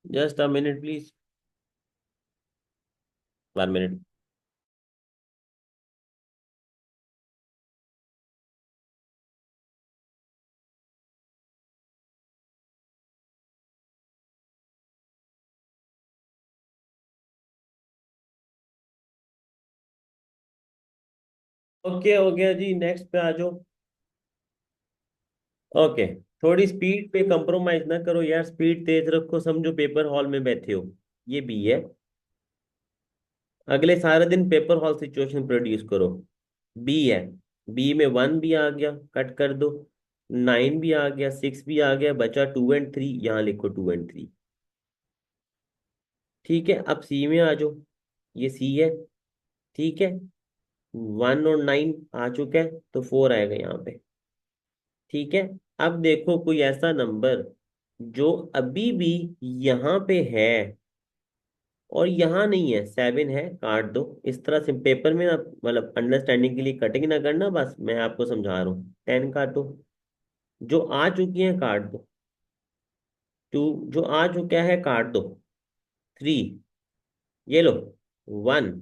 Just a minute please, 1 minute. Okay हो गया जी, नेक्स्ट पे आ जाओ। ओके, थोड़ी स्पीड पे कंप्रोमाइज ना करो यार, स्पीड तेज रखो, समझो पेपर हॉल में बैठे हो। ये बी है। अगले सारे दिन पेपर हॉल सिचुएशन प्रोड्यूस करो। बी है। बी में 1 भी आ गया, कट कर दो। 9 भी आ गया, 6 भी आ गया, बचा 2 एंड 3, यहाँ लिखो 2 एंड 3। ठीक है, अब सी में आ जाओ। ये सी है। ठीक है, 1 और 9 आ चुका है, तो 4 आएगा यहाँ पे। ठीक है, अब देखो कोई ऐसा नंबर जो अभी भी यहाँ पे है और यहाँ नहीं है, 7 है, काट दो। इस तरह से पेपर में ना, मतलब अंडरस्टैंडिंग के लिए कटिंग ना करना, बस मैं आपको समझा रहा हूँ। 10 काटो, जो आ चुकी है काट दो। 2 जो आ चुका है काट दो। 3, ये लो। 1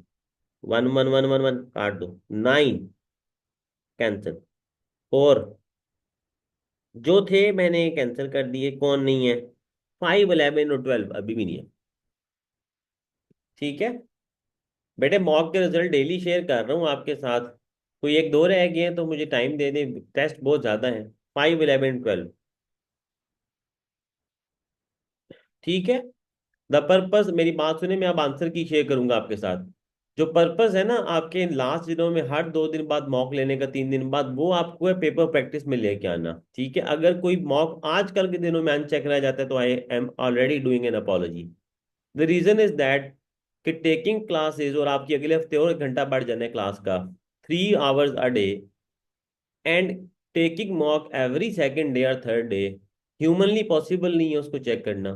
1 1 1 1 1 काट दो। 9 कैंसिल। 4 जो थे मैंने कैंसिल कर दिए, कौन नहीं है? 5 11 और 12 अभी भी नहीं है। ठीक है बेटे, मॉक के रिजल्ट डेली शेयर कर रहा हूँ आपके साथ। कोई एक दो रह गए हैं तो मुझे टाइम दे दे, टेस्ट बहुत ज्यादा है। 5 11 12। ठीक है, द पर्पस, मेरी बात सुने, मैं अब आंसर की शेयर करूंगा आपके साथ। जो पर्पस है ना आपके इन लास्ट दिनों में, हर 2 दिन बाद मॉक लेने का, 3 दिन बाद, वो आपको है पेपर प्रैक्टिस में लेके आना। ठीक है, अगर कोई मॉक आजकल के दिनों में अनचेक रह जाता है तो I am already doing an apology. The reason is that कि टेकिंग क्लासेस, और आपकी अगले हफ्ते और 1 घंटा बढ़ जाना है क्लास का, 3 hours a day, and taking mock every second day और थर्ड डे, ह्यूमनली पॉसिबल नहीं है उसको चेक करना।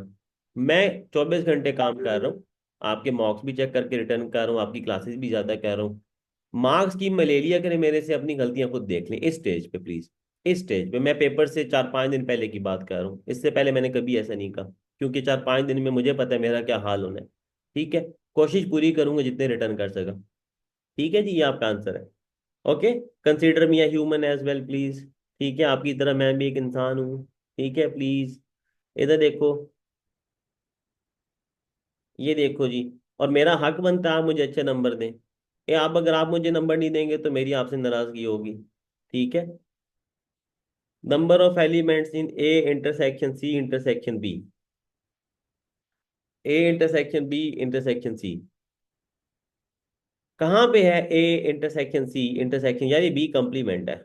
मैं 24 घंटे काम कर रहा हूँ, आपके मॉक्स भी चेक करके रिटर्न कर रहा हूँ, आपकी क्लासेस भी ज्यादा कर रहा हूँ। मार्क्स की मैं ले लिया करें मेरे से, अपनी गलतियां खुद देख लें इस स्टेज पे प्लीज। इस स्टेज पे मैं पेपर से 4 5 दिन पहले की बात कर रहा हूँ, इससे पहले मैंने कभी ऐसा नहीं कहा, क्योंकि 4 5 दिन में मुझे पता है मेरा क्या हाल होना है। ठीक है, कोशिश पूरी करूंगा जितने रिटर्न कर सका। ठीक है जी, ये आपका आंसर है। Okay, consider me a human as well please. ठीक है, आपकी तरह मैं भी एक इंसान हूँ। ठीक है प्लीज, इधर देखो। ये देखो जी, और मेरा हक बनता है आप मुझे अच्छे नंबर दें। ये आप, अगर आप मुझे नंबर नहीं देंगे तो मेरी आपसे नाराजगी होगी। ठीक है, number of elements in A intersection C intersection B. A intersection B intersection C, कहाँ पे है? ए इंटरसेक्शन सी इंटरसेक्शन, यार ये बी कंप्लीमेंट है।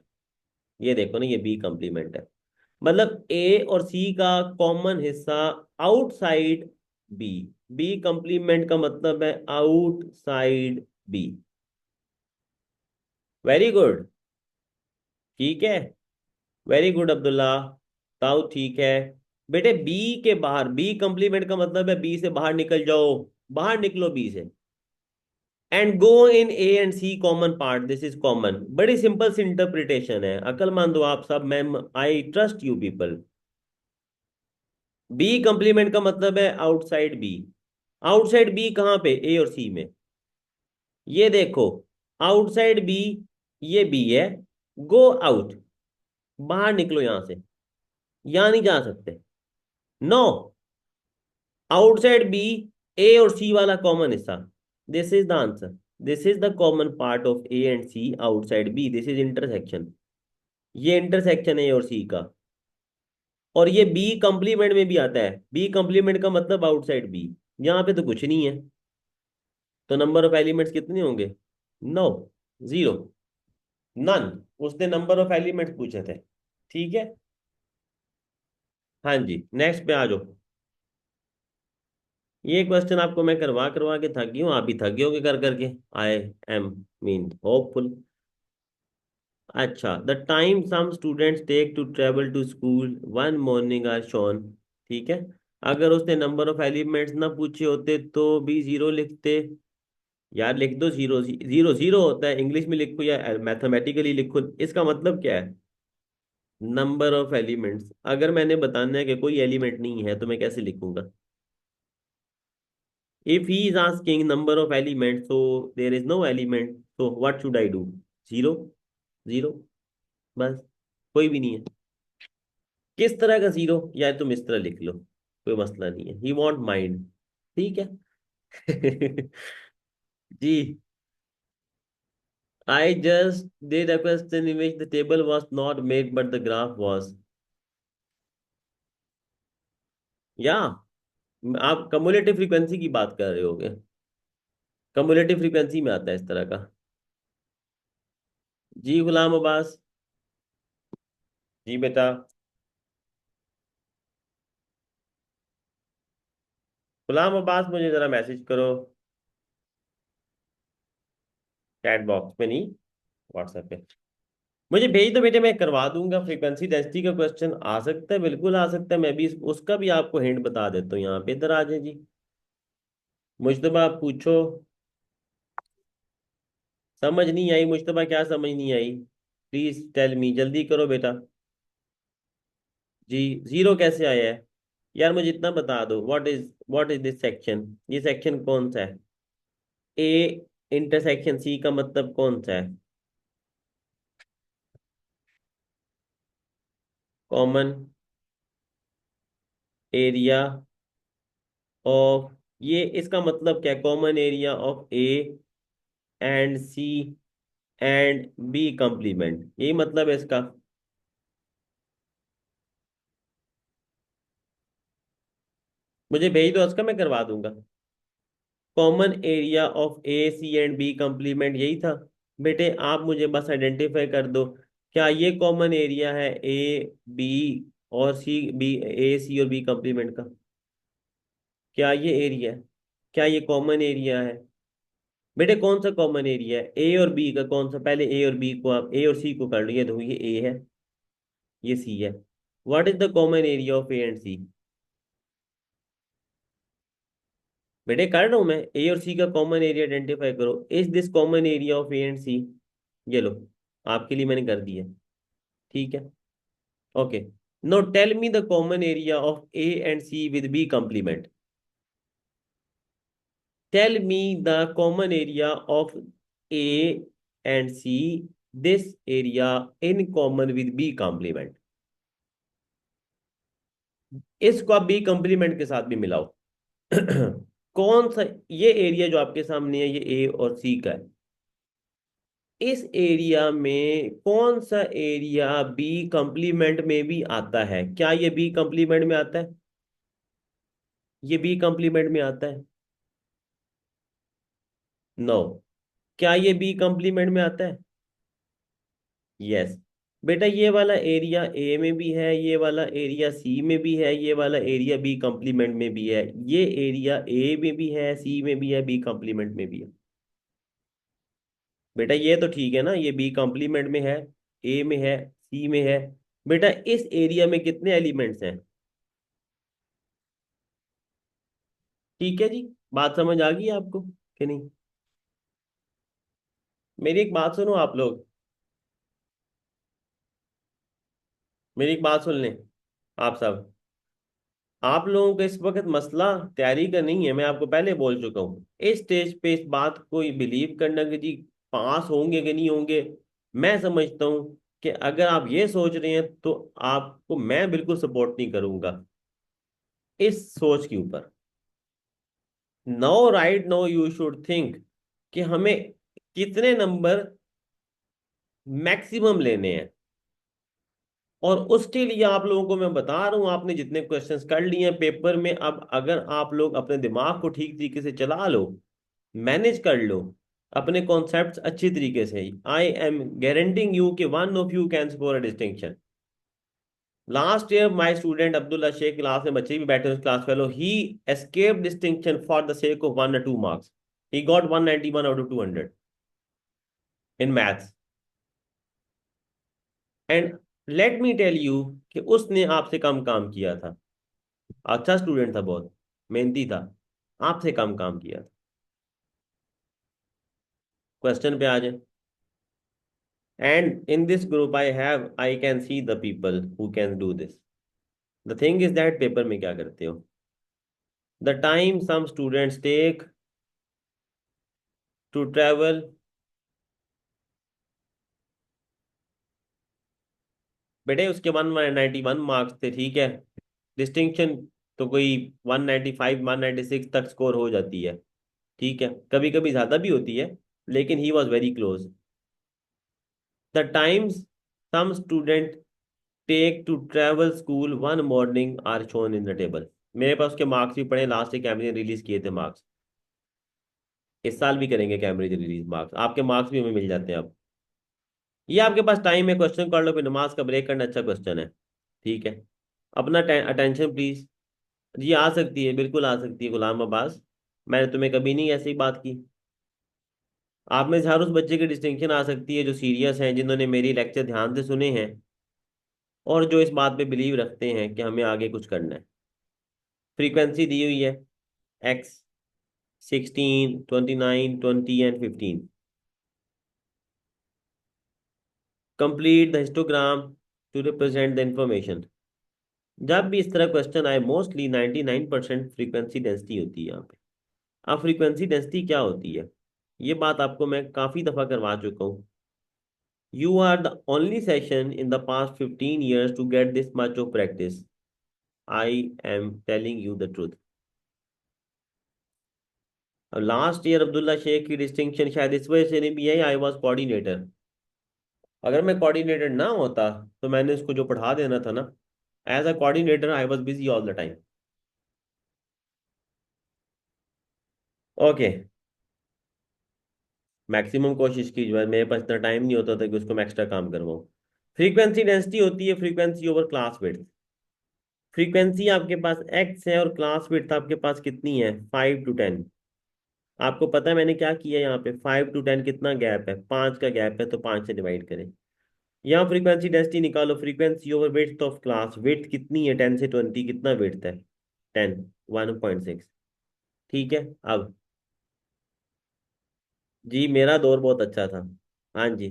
ये देखो ना, ये बी कंप्लीमेंट है। मतलब ए और सी का कॉमन हिस्सा आउटसाइड बी। बी कंप्लीमेंट का मतलब है आउटसाइड बी। Very good. ठीक है, वेरी गुड अब्दुल्ला। ताऊ ठीक है। बेटे बी के बाहर, बी कंप्लीमेंट का मतलब है बी से बाहर निकल जाओ। बाहर निकलो बी से, and go in A and C common part, this is common. बड़ी सिंपल सी इंटरप्रिटेशन है, अक्लमंद हो आप सब, ma'am, I trust you people. B complement का मतलब है आउटसाइड बी। आउटसाइड बी कहाँ पे? ए और सी में। ये देखो, आउटसाइड बी, ये बी है। गो आउट, बाहर निकलो यहां से, यहां नहीं जा सकते। नो, आउटसाइड बी, ए और सी वाला कॉमन हिस्सा, this is the answer. This is the common part of A and C outside B, this is intersection. ये इंटरसेक्शन है ए और सी का। और ये बी कंप्लीमेंट में भी आता है, बी कंप्लीमेंट का मतलब आउटसाइड बी। यहाँ पे तो कुछ नहीं है, तो नंबर ऑफ एलिमेंट्स कितने होंगे? 9, 0, नन। उसने नंबर ऑफ एलिमेंट्स पूछे थे। ठीक है, हाँ जी, नेक्स्ट पे आ जाओ। ये क्वेश्चन आपको मैं करवा करवा के थक गई हूँ, आप भी थक गए होगे कर करके। I am mean hopeful. अच्छा, the time some students take to travel to school one morning are shown. ठीक है, अगर उसने नंबर ऑफ एलिमेंट्स ना पूछे होते तो भी जीरो लिखते। यार लिख दो जीरो, जीरो जीरो होता है, इंग्लिश में लिखो या मैथमेटिकली लिखो, इसका मतलब क्या है? Number of elements. अगर मैंने बताना है कि कोई एलिमेंट नहीं है तो मैं कैसे लिखूंगा? If he is asking number of elements so there is no element, so what should I do? Zero, zero, बस, कोई भी नहीं है। किस तरह का जीरो? या तुम इस तरह लिख लो, कोई मसला नहीं है, ही वॉन्ट माइंड। ठीक है। जी, I just did a question in which the table was not made but the graph was। या आप कम्युलेटिव फ्रीक्वेंसी की बात कर रहे होगे, कम्युलेटिव फ्रीक्वेंसी में आता है इस तरह का। जी गुलाम अब्बास। जी बेटा। गुलाम अब्बास मुझे जरा मैसेज करो, चैट बॉक्स में नहीं, व्हाट्सएप पे मुझे भेज दो बेटे, मैं करवा दूंगा। फ्रीक्वेंसी डेंसिटी का क्वेश्चन आ सकता है, बिल्कुल आ सकता है, मैं भी उसका भी आपको हिंट बता देता हूँ। यहाँ पे इधर आ जाए जी, मुश्तबा आप पूछो। समझ नहीं आई मुश्तबा? क्या समझ नहीं आई? प्लीज टेल मी, जल्दी करो बेटा। जी, जीरो कैसे आया है? यार मुझे इतना बता दो, व्हाट इज दिस सेक्शन, ये सेक्शन कौन सा है? ए इंटरसेक्शन सी का मतलब कौन सा है? कॉमन एरिया ऑफ, ये इसका मतलब क्या है? Common area of A and C and B complement, यही मतलब है इसका। मुझे भेज दो उसका, मैं करवा दूंगा। Common area of A C and B complement, यही था। बेटे आप मुझे बस आइडेंटिफाई कर दो, क्या ये कॉमन एरिया है ए बी और सी, बी ए सी और बी कंप्लीमेंट का? क्या ये एरिया है? क्या ये कॉमन एरिया है? बेटे कौन सा कॉमन एरिया है ए और बी का? कौन सा? पहले ए और बी को, आप ए और सी को कर लीजिए, तो ये ए है, ये सी है। What is the common area of A and C? बेटे कर रहा हूं मैं, ए और सी का कॉमन एरिया आइडेंटिफाई करो। Is this common area of A and C? ये लो, आपके लिए मैंने कर दिया। ठीक है, okay. No tell me the common area of A and C with B complement. Tell me the common area of A and C, this area in common with B complement. इसको आप बी कंप्लीमेंट के साथ भी मिलाओ। कौन सा ये area जो आपके सामने है, ये ए और सी का है, इस एरिया में कौन सा एरिया बी कंप्लीमेंट में भी आता है? क्या ये बी कंप्लीमेंट में आता है? ये बी कंप्लीमेंट में आता है? नो। क्या ये बी कंप्लीमेंट में आता है? यस। बेटा ये वाला एरिया ए में भी है, ये वाला एरिया सी में भी है, ये वाला एरिया बी कंप्लीमेंट में भी है, ये एरिया ए में भी है, सी में भी है, बी कंप्लीमेंट में भी है। बेटा ये तो ठीक है ना, ये बी कंप्लीमेंट में है, ए में है, सी में है। बेटा इस एरिया में कितने एलिमेंट्स हैं? ठीक है जी, बात समझ आ गई आपको कि नहीं? मेरी एक बात सुनो आप लोग, मेरी एक बात सुन लें आप सब। आप लोगों का इस वक्त मसला तैयारी का नहीं है, मैं आपको पहले बोल चुका हूँ। इस स्टेज पे इस बात को बिलीव करना कि जी पास होंगे कि नहीं होंगे, मैं समझता हूँ कि अगर आप ये सोच रहे हैं तो आपको मैं बिल्कुल सपोर्ट नहीं करूंगा इस सोच के ऊपर। No, right no you should think कि हमें कितने नंबर मैक्सिमम लेने हैं, और उसके लिए आप लोगों को मैं बता रहा हूं, आपने जितने क्वेश्चंस कर लिए हैं पेपर में, अब अगर आप लोग अपने दिमाग को ठीक तरीके से चला लो, मैनेज कर लो अपने कॉन्सेप्ट्स अच्छी तरीके से, आई एम गारंटिंग यू कि one of you can score a distinction. Last year my student Abdullah Shaikh, class में बच्चे भी बैठे उस class fellow, he escape distinction for the sake of 1 or 2 marks। He got 191 out of 200 in maths. And let me tell you कि उसने आपसे कम काम किया था, अच्छा स्टूडेंट था, बहुत मेहनती था, आपसे कम काम किया था। क्वेश्चन पे आ जाए। And in this group I can see the people who can do this. The thing is that paper में क्या करते हो, the time some students take to travel, बेटे उसके 191 मार्क्स थे, ठीक है। डिस्टिंक्शन तो कोई 195 196 तक स्कोर हो जाती है, ठीक है, कभी कभी ज्यादा भी होती है, लेकिन he was very close. The times some student take to travel school one morning are shown in the table. मेरे पास उसके मार्क्स भी पड़े, लास्ट एक कैमरे ने रिलीज किए थे मार्क्स, इस साल भी करेंगे कैमरे रिलीज मार्क्स, आपके मार्क्स भी हमें मिल जाते हैं अब। ये आपके पास टाइम है, क्वेश्चन कर लो, फिर नमाज का ब्रेक करना, अच्छा क्वेश्चन है, ठीक है। अपना अटेंशन प्लीज। जी आ सकती है, बिल्कुल आ सकती है गुलाम अब्बास, मैंने तुम्हें कभी नहीं ऐसी बात की। आप में से हर उस बच्चे की डिस्टिंक्शन आ सकती है जो सीरियस हैं, जिन्होंने मेरी लेक्चर ध्यान से सुने हैं, और जो इस बात पे बिलीव रखते हैं कि हमें आगे कुछ करना है। फ्रीक्वेंसी दी हुई है, x, 16, 29, 20 and 15। Complete the histogram to represent the information. जब भी इस तरह क्वेश्चन आए, मोस्टली 99% फ्रीक्वेंसी डेंसिटी होती है यहाँ पे। अब फ्रीक्वेंसी डेंसिटी क्या होती है, ये बात आपको मैं काफ़ी दफ़ा करवा चुका हूँ। You are the only session in the past 15 years to get this much of practice. I am telling you the truth. अब लास्ट ईयर अब्दुल्ला शेख की डिस्टिंक्शन शायद इस वजह से नहीं भी है, आई वॉज कोऑर्डिनेटर। अगर मैं कोऑर्डिनेटर ना होता तो मैंने उसको जो पढ़ा देना था ना, as a coordinator I was busy all the time. Okay, maximum कोशिश की, जो है मेरे पास इतना टाइम नहीं होता था कि उसको मैं एक्स्ट्रा काम करवाऊँ। फ्रीक्वेंसी डेंसिटी होती है frequency over class width. Frequency आपके पास एक्स है और क्लास विड्थ आपके पास कितनी है, 5 to 10। आपको पता है मैंने क्या किया यहाँ पे, 5 to 10 कितना गैप है, 5 का गैप है, तो 5 से डिवाइड करें। यहाँ फ्रीक्वेंसी डेंसिटी निकालो, frequency over width of class, width कितनी है, 10 से 20 कितना विड्थ है, 10, 1.6, ठीक है। अब जी मेरा दौर बहुत अच्छा था, हाँ जी।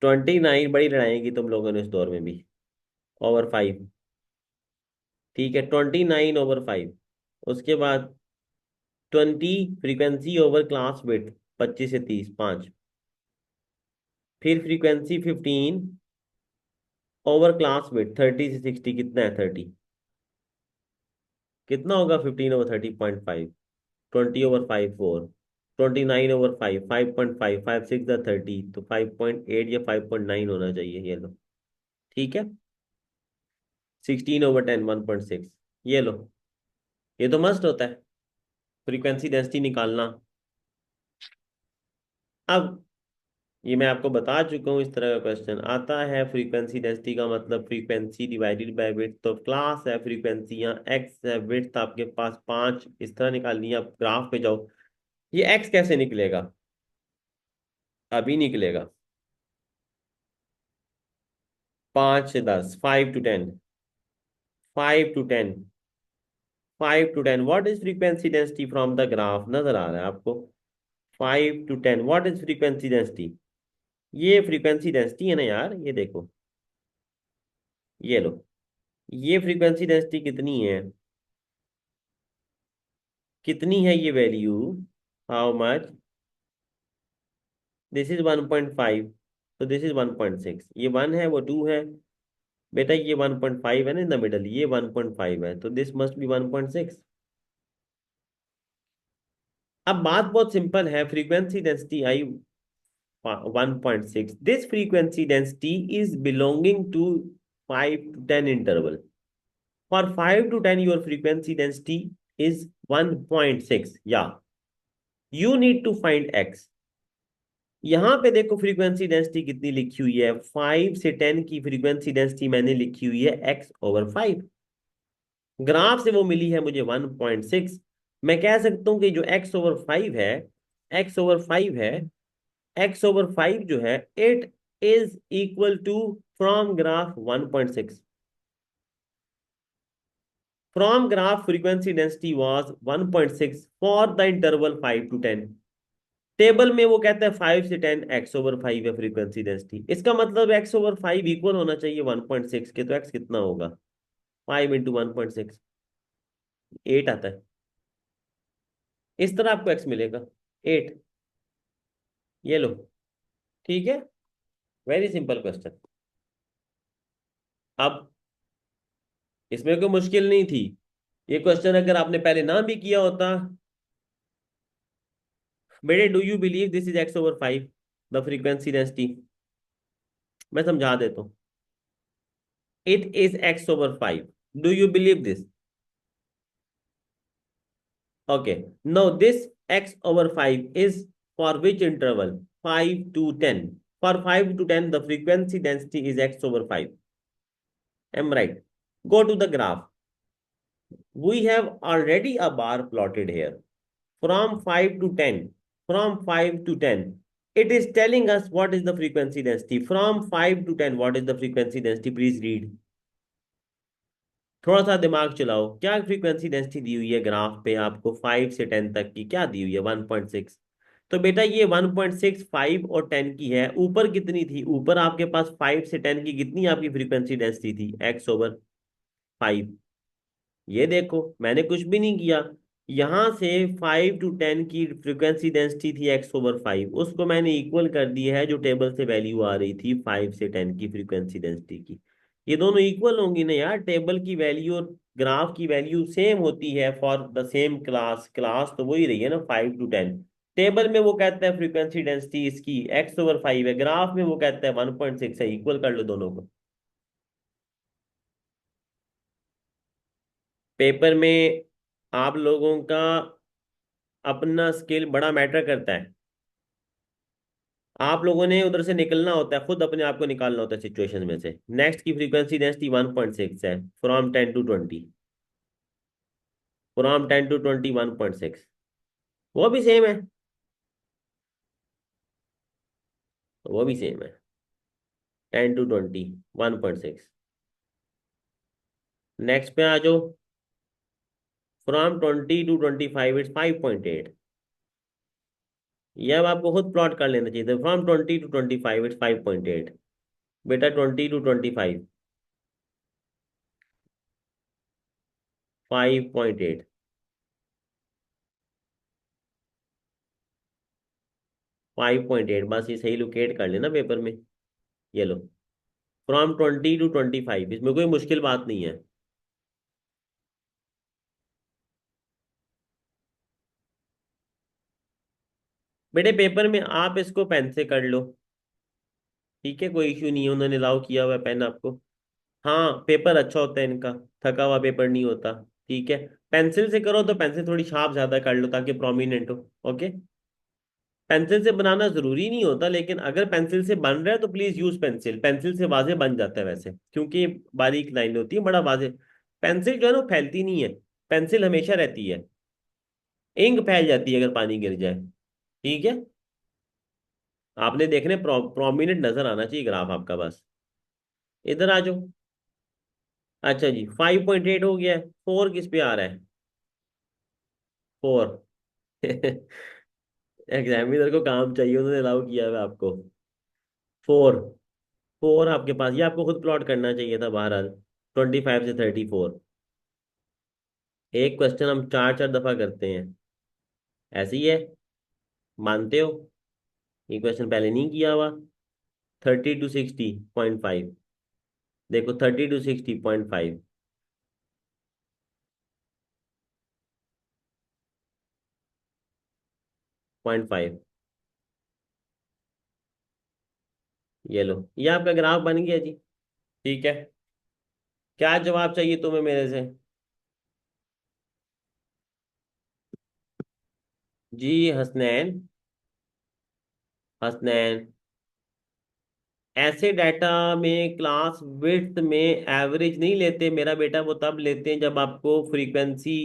29 बड़ी लड़ाई की तुम लोगों ने इस दौर में भी, ओवर 5, ठीक है, 29/5। उसके बाद 20 फ्रीक्वेंसी ओवर क्लास विड्थ, 25 से 30, 5। फिर फ्रीक्वेंसी 15 ओवर क्लास विड्थ, 30 से 60 कितना है, 30, कितना होगा, 15/30, 0.5। 20/5, 4। 29/5, 5.5, 5 6 30, तो 5.8 या 5.9 होना चाहिए, ये लो, ठीक है। 16/10, 1.6, ये लो। ये तो मस्ट होता है फ्रीक्वेंसी डेंसिटी निकालना। अब ये मैं आपको बता चुका हूँ, इस तरह का क्वेश्चन आता है। फ्रीक्वेंसी डेंसिटी का मतलब फ्रीक्वेंसी डिवाइडेड बाय विड्थ, तो क्लास है फ्रीक्वेंसी, यहाँ एक्स है, विड्थ आपके पास 5, इस तरह निकालनी है। आप ग्राफ पे जाओ, ये एक्स कैसे निकलेगा, अभी निकलेगा, 5 से 10, 5 to 10, 5 to 10, 5 to 10, what is frequency density from the graph, नजर आ रहा है आपको, 5 to 10, what is frequency density. ये फ्रीक्वेंसी डेंसिटी है ना यार, ये देखो, ये लो, ये फ्रीक्वेंसी डेंसिटी कितनी है, कितनी है ये value, how much, this is 1.5, तो दिस इज 1.6, ये 1 है वो 2 है, बेटा ये 1.5 है ना इन द मिडल, ये 1.5 है, तो दिस मस्ट बी 1.6। अब बात बहुत सिंपल है, frequency density I 1.6, this frequency density is belonging to 5 to 10 interval. For 5 to 10 your frequency density is 1.6, या you need to find x. यहां पे देखो फ्रीक्वेंसी डेंसिटी कितनी लिखी हुई है, 5 से 10 की फ्रीक्वेंसी डेंसिटी मैंने लिखी हुई है x/5, ग्राफ से वो मिली है मुझे 1.6। मैं कह सकता हूं कि जो x/5 है, x/5 है, x/5 जो है 8 is equal to from graph 1.6. From graph frequency density was 1.6 for the interval 5 to 10. Table में वो कहता है 5 से 10 x/5 है फ्रीक्वेंसी डेंसिटी। इसका मतलब x/5 इक्वल होना चाहिए 1.6 के, तो x कितना होगा? 5 इंटू 1.6, 8 आता है। इस तरह आपको x मिलेगा 8। ये लो, ठीक है, वेरी सिंपल क्वेश्चन। अब इसमें कोई मुश्किल नहीं थी। ये क्वेश्चन अगर आपने पहले ना भी किया होता, बेटे do you believe this is x/5 the frequency density? मैं समझा देता हूँ। It is x/5। Do you believe this? Okay, now this x/5 is for which interval? 5 to 10. For 5 to 10 the frequency density is x/5. Am I right? Go to the graph. We have already a bar plotted here. From 5 to 10. From 5 to 10. It is telling us what is the frequency density. From 5 to 10, what is the frequency density? Please read. थोड़ा सा दिमाग चलाओ। क्या frequency density दी हुई है graph पे आपको 5 से 10 तक की? क्या दी हुई है? 1.6। तो बेटा ये 1.6 5 और 10 की है। ऊपर कितनी थी? ऊपर आपके पास 5 से 10 की कितनी आपकी फ्रीक्वेंसी डेंसिटी थी? x/5। ये देखो, मैंने कुछ भी नहीं किया। यहां से 5 to 10 की फ्रीक्वेंसी डेंसिटी थी x/5, उसको मैंने इक्वल कर दिया है जो टेबल से वैल्यू आ रही थी 5 से 10 की फ्रीक्वेंसी डेंसिटी की। ये दोनों इक्वल होंगी ना यार। टेबल की वैल्यू और ग्राफ की वैल्यू सेम होती है for the same class. Class तो वही रही है ना, 5 to 10। टेबल में वो कहता है फ्रीक्वेंसी डेंसिटी इसकी x/5 है, ग्राफ में वो कहता है 1.6 है। इक्वल कर लो दोनों को। पेपर में आप लोगों का अपना स्किल बड़ा मैटर करता है। आप लोगों ने उधर से निकलना होता है, खुद अपने आप को निकालना होता है सिचुएशन में से। नेक्स्ट की फ्रीक्वेंसी डेंसिटी 1.6 है, फ्रॉम 10 to 20। फ्रॉम 10 to 20 1.6, वो भी सेम है। वो भी सेम है, 10 to 20 1.6। नेक्स्ट पे आ जाओ। From 20 to 25 it's 5.8। ये अब आपको खुद प्लॉट कर लेना चाहिए था। From 20 to 25 it's 5.8। बेटा 20 to 25 5.8। 5.8, बस ये सही लोकेट कर लेना पेपर में। ये लो, फ्रॉम 20 to 25, इसमें कोई मुश्किल बात नहीं है। बेटे पेपर में आप इसको पेन से कर लो, ठीक है, कोई इश्यू नहीं है। उन्होंने अलाउ किया हुआ है पेन आपको। हाँ, पेपर अच्छा होता है इनका, थका हुआ पेपर नहीं होता। ठीक है, पेंसिल से करो तो पेंसिल थोड़ी शार्प ज्यादा कर लो ताकि प्रोमिनेंट हो। ओके, पेंसिल से बनाना जरूरी नहीं होता, लेकिन अगर पेंसिल से बन रहा है तो प्लीज यूज पेंसिल। पेंसिल से वाजे बन जाता है वैसे, क्योंकि बारीक लाइन होती है, बड़ा वाजे। पेंसिल जो है ना वो फैलती नहीं है, पेंसिल हमेशा रहती है। इंक फैल जाती है अगर पानी गिर जाए। ठीक है, आपने देखने प्रोमिनेंट नजर आना चाहिए ग्राफ आपका बस। इधर आ जाओ। अच्छा जी, 5.8 हो गया है। 4 किस पे आ रहा है? 4। एग्जामिनर को काम चाहिए, उन्होंने अलाउ किया है आपको। 4। 4 आपके पास, ये आपको खुद प्लॉट करना चाहिए था बहरहाल। 25 से 34। एक क्वेश्चन हम चार चार दफा करते हैं, ऐसे ही है, मानते हो? ये क्वेश्चन पहले नहीं किया हुआ। 30 to 60.5। देखो 30 to 60.5। 0.5। ये लो, ये आपका ग्राफ बन गया जी। ठीक है, क्या जवाब चाहिए तुम्हें मेरे से? जी हसनैन, हसनैन। ऐसे डाटा में क्लास विड्थ में एवरेज नहीं लेते मेरा बेटा, वो तब लेते हैं जब आपको frequency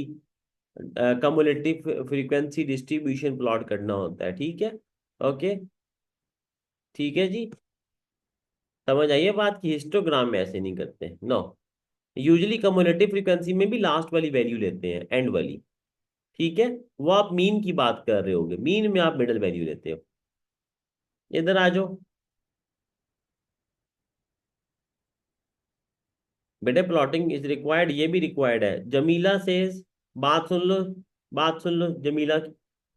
cumulative frequency distribution plot करना होता है। ठीक है, ओके, ठीक है जी। समझ आइए बात की, हिस्टोग्राम में ऐसे नहीं करते, नो। यूजली कम्युलेटिव फ्रीक्वेंसी में भी लास्ट वाली वैल्यू लेते हैं, एंड वाली। ठीक है, वो आप मीन की बात कर रहे होगे, मीन में आप मिडल वैल्यू लेते हो। इधर आ जाओ बेटे, प्लॉटिंग इज रिक्वायर्ड, ये भी रिक्वायर्ड है। जमीला सेज, बात सुन लो, बात सुन लो जमीला की।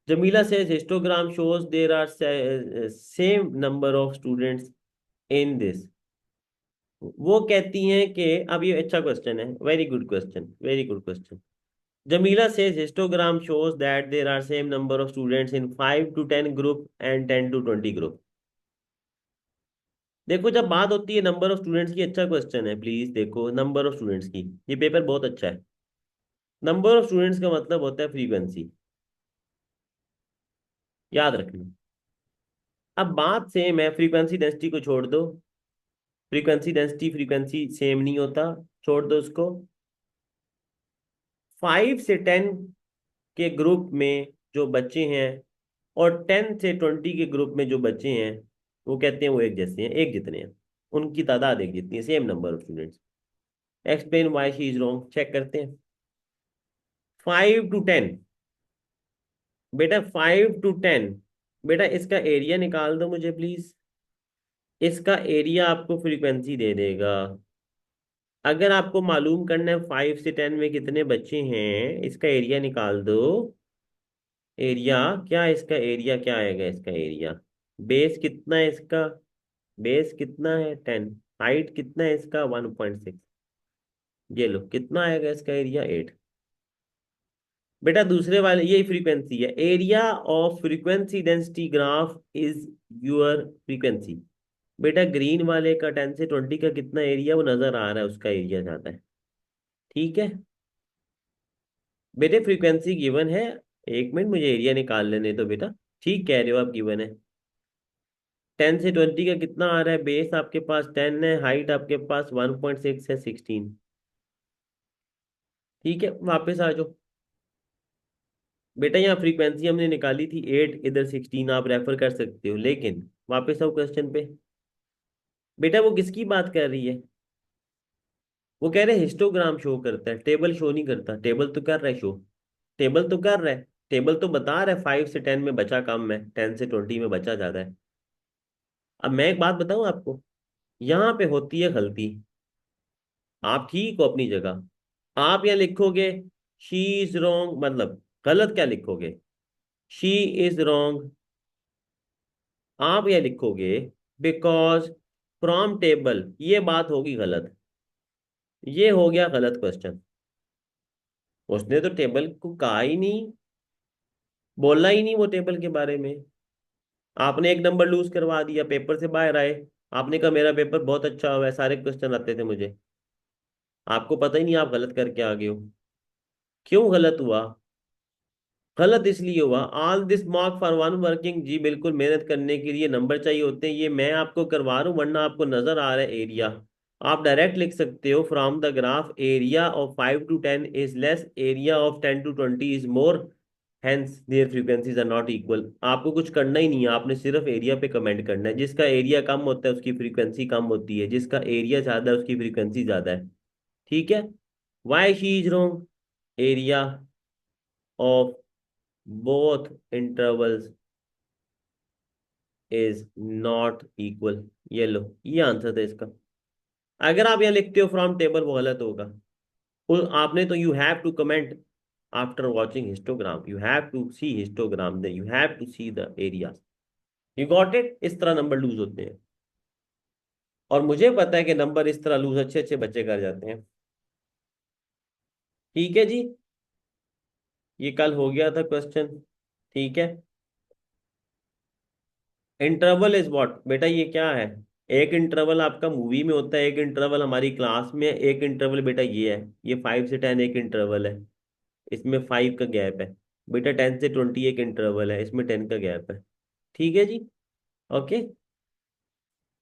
Jamila says histogram shows there are same number of students in this. वो कहती हैं कि, अब ये अच्छा क्वेश्चन है, very good question, very good question. Jamila says histogram shows that there are same number of students in 5 to 10 group and 10 to 20 group। देखो जब बात होती है नंबर ऑफ स्टूडेंट्स की, अच्छा क्वेश्चन है, प्लीज देखो नंबर ऑफ स्टूडेंट्स की, ये पेपर बहुत अच्छा है। नंबर ऑफ स्टूडेंट्स का मतलब होता है फ्रीक्वेंसी, याद रखना। अब बात सेम है, फ्रीक्वेंसी डेंसिटी को छोड़ दो, फ्रीक्वेंसी डेंसिटी फ्रीक्वेंसी सेम नहीं होता, छोड़ दो उसको। 5 से 10 के ग्रुप में जो बच्चे हैं और 10 से 20 के ग्रुप में जो बच्चे हैं, वो कहते हैं वो एक जैसे हैं, एक जितने हैं, उनकी तादाद एक जितनी है, same number of students. Explain why she is wrong, check करते हैं। 5 to 10, बेटा 5 to 10, बेटा इसका एरिया निकाल दो मुझे प्लीज। इसका एरिया आपको फ्रीक्वेंसी दे देगा। अगर आपको मालूम करना है 5 से 10 में कितने बच्चे हैं, इसका एरिया निकाल दो। एरिया क्या, इसका एरिया क्या आएगा, इसका एरिया, बेस कितना है इसका, बेस कितना है 10, हाइट कितना है इसका 1.6, ये लो कितना आएगा इसका एरिया 8। बेटा दूसरे वाले यही फ्रीक्वेंसी है, area of frequency density graph is your frequency. बेटा ग्रीन वाले का 10 से 20 का कितना एरिया वो नजर आ रहा है, उसका एरिया ज्यादा है। ठीक है बेटे, फ्रीक्वेंसी गिवन है, एक मिनट मुझे एरिया निकाल लेने दो बेटा। ठीक कह रहे हो आप, गिवन है। 10 से 20 का कितना आ रहा है, बेस आपके पास 10 है, हाइट आपके पास 1.6 है, 16। ठीक है वापस आ जाओ बेटा, यहाँ फ्रीक्वेंसी हमने निकाली थी 8, इधर 16, आप रेफर कर सकते हो, लेकिन वापस आओ क्वेश्चन पे। बेटा वो किसकी बात कर रही है, वो कह रहे हिस्टोग्राम शो करता है, टेबल शो नहीं करता। टेबल तो कर रहा है शो, टेबल तो कर रहा है, टेबल तो बता रहा है 5 से 10 में बचा कम है, 10 से 20 में बचा ज्यादा है। अब मैं एक बात बताऊं आपको, यहाँ पे होती है गलती। आप ठीक हो अपनी जगह, आप यहाँ लिखोगे शी इज रॉन्ग, मतलब गलत क्या लिखोगे, शी इज रॉन्ग। आप यह लिखोगे बिकॉज फ्रॉम टेबल, ये बात होगी गलत, ये हो गया गलत क्वेश्चन। उसने तो टेबल को कहा ही नहीं, बोला ही नहीं वो टेबल के बारे में। आपने एक नंबर लूज करवा दिया, पेपर से बाहर आए। आपने कहा मेरा पेपर बहुत अच्छा हुआ है, सारे क्वेश्चन आते थे मुझे। आपको पता ही नहीं आप गलत करके आ गए हो। क्यों गलत हुआ, गलत इसलिए हुआ, all this mark for one working, जी बिल्कुल, मेहनत करने के लिए नंबर चाहिए होते हैं, ये मैं आपको करवा रहा हूँ, वरना आपको नजर आ रहा है एरिया। आप डायरेक्ट लिख सकते हो from the graph, area of 5 to 10 is less, area of 10 to 20 is more, hence their frequencies are not equal. आपको कुछ करना ही नहीं है, आपने सिर्फ एरिया पे कमेंट करना है। जिसका एरिया कम होता है उसकी फ्रीक्वेंसी कम होती है, जिसका एरिया ज्यादा है उसकी फ्रीक्वेंसी ज्यादा है। ठीक है, Y she is wrong, area of both intervals is not equal। ये लो, ये आंसर था इसका। अगर आप यहाँ लिखते हो फ्रॉम टेबल, वो गलत होगा। आपने तो you have to comment after watching histogram, you have to see histogram, you have to see the area. You got it, इस तरह नंबर लूज होते हैं, और मुझे पता है कि नंबर इस तरह लूज अच्छे अच्छे बच्चे कर जाते हैं। ठीक है जी, ये कल हो गया था क्वेश्चन। ठीक है, इंटरवल इज व्हाट, बेटा ये क्या है, एक इंटरवल आपका मूवी में होता है, एक इंटरवल हमारी क्लास में है, एक इंटरवल बेटा ये है, ये 5 से 10 एक इंटरवल है, इसमें 5 का गैप है। बेटा 10 से 20 एक इंटरवल है, इसमें 10 का गैप है। ठीक है जी, ओके,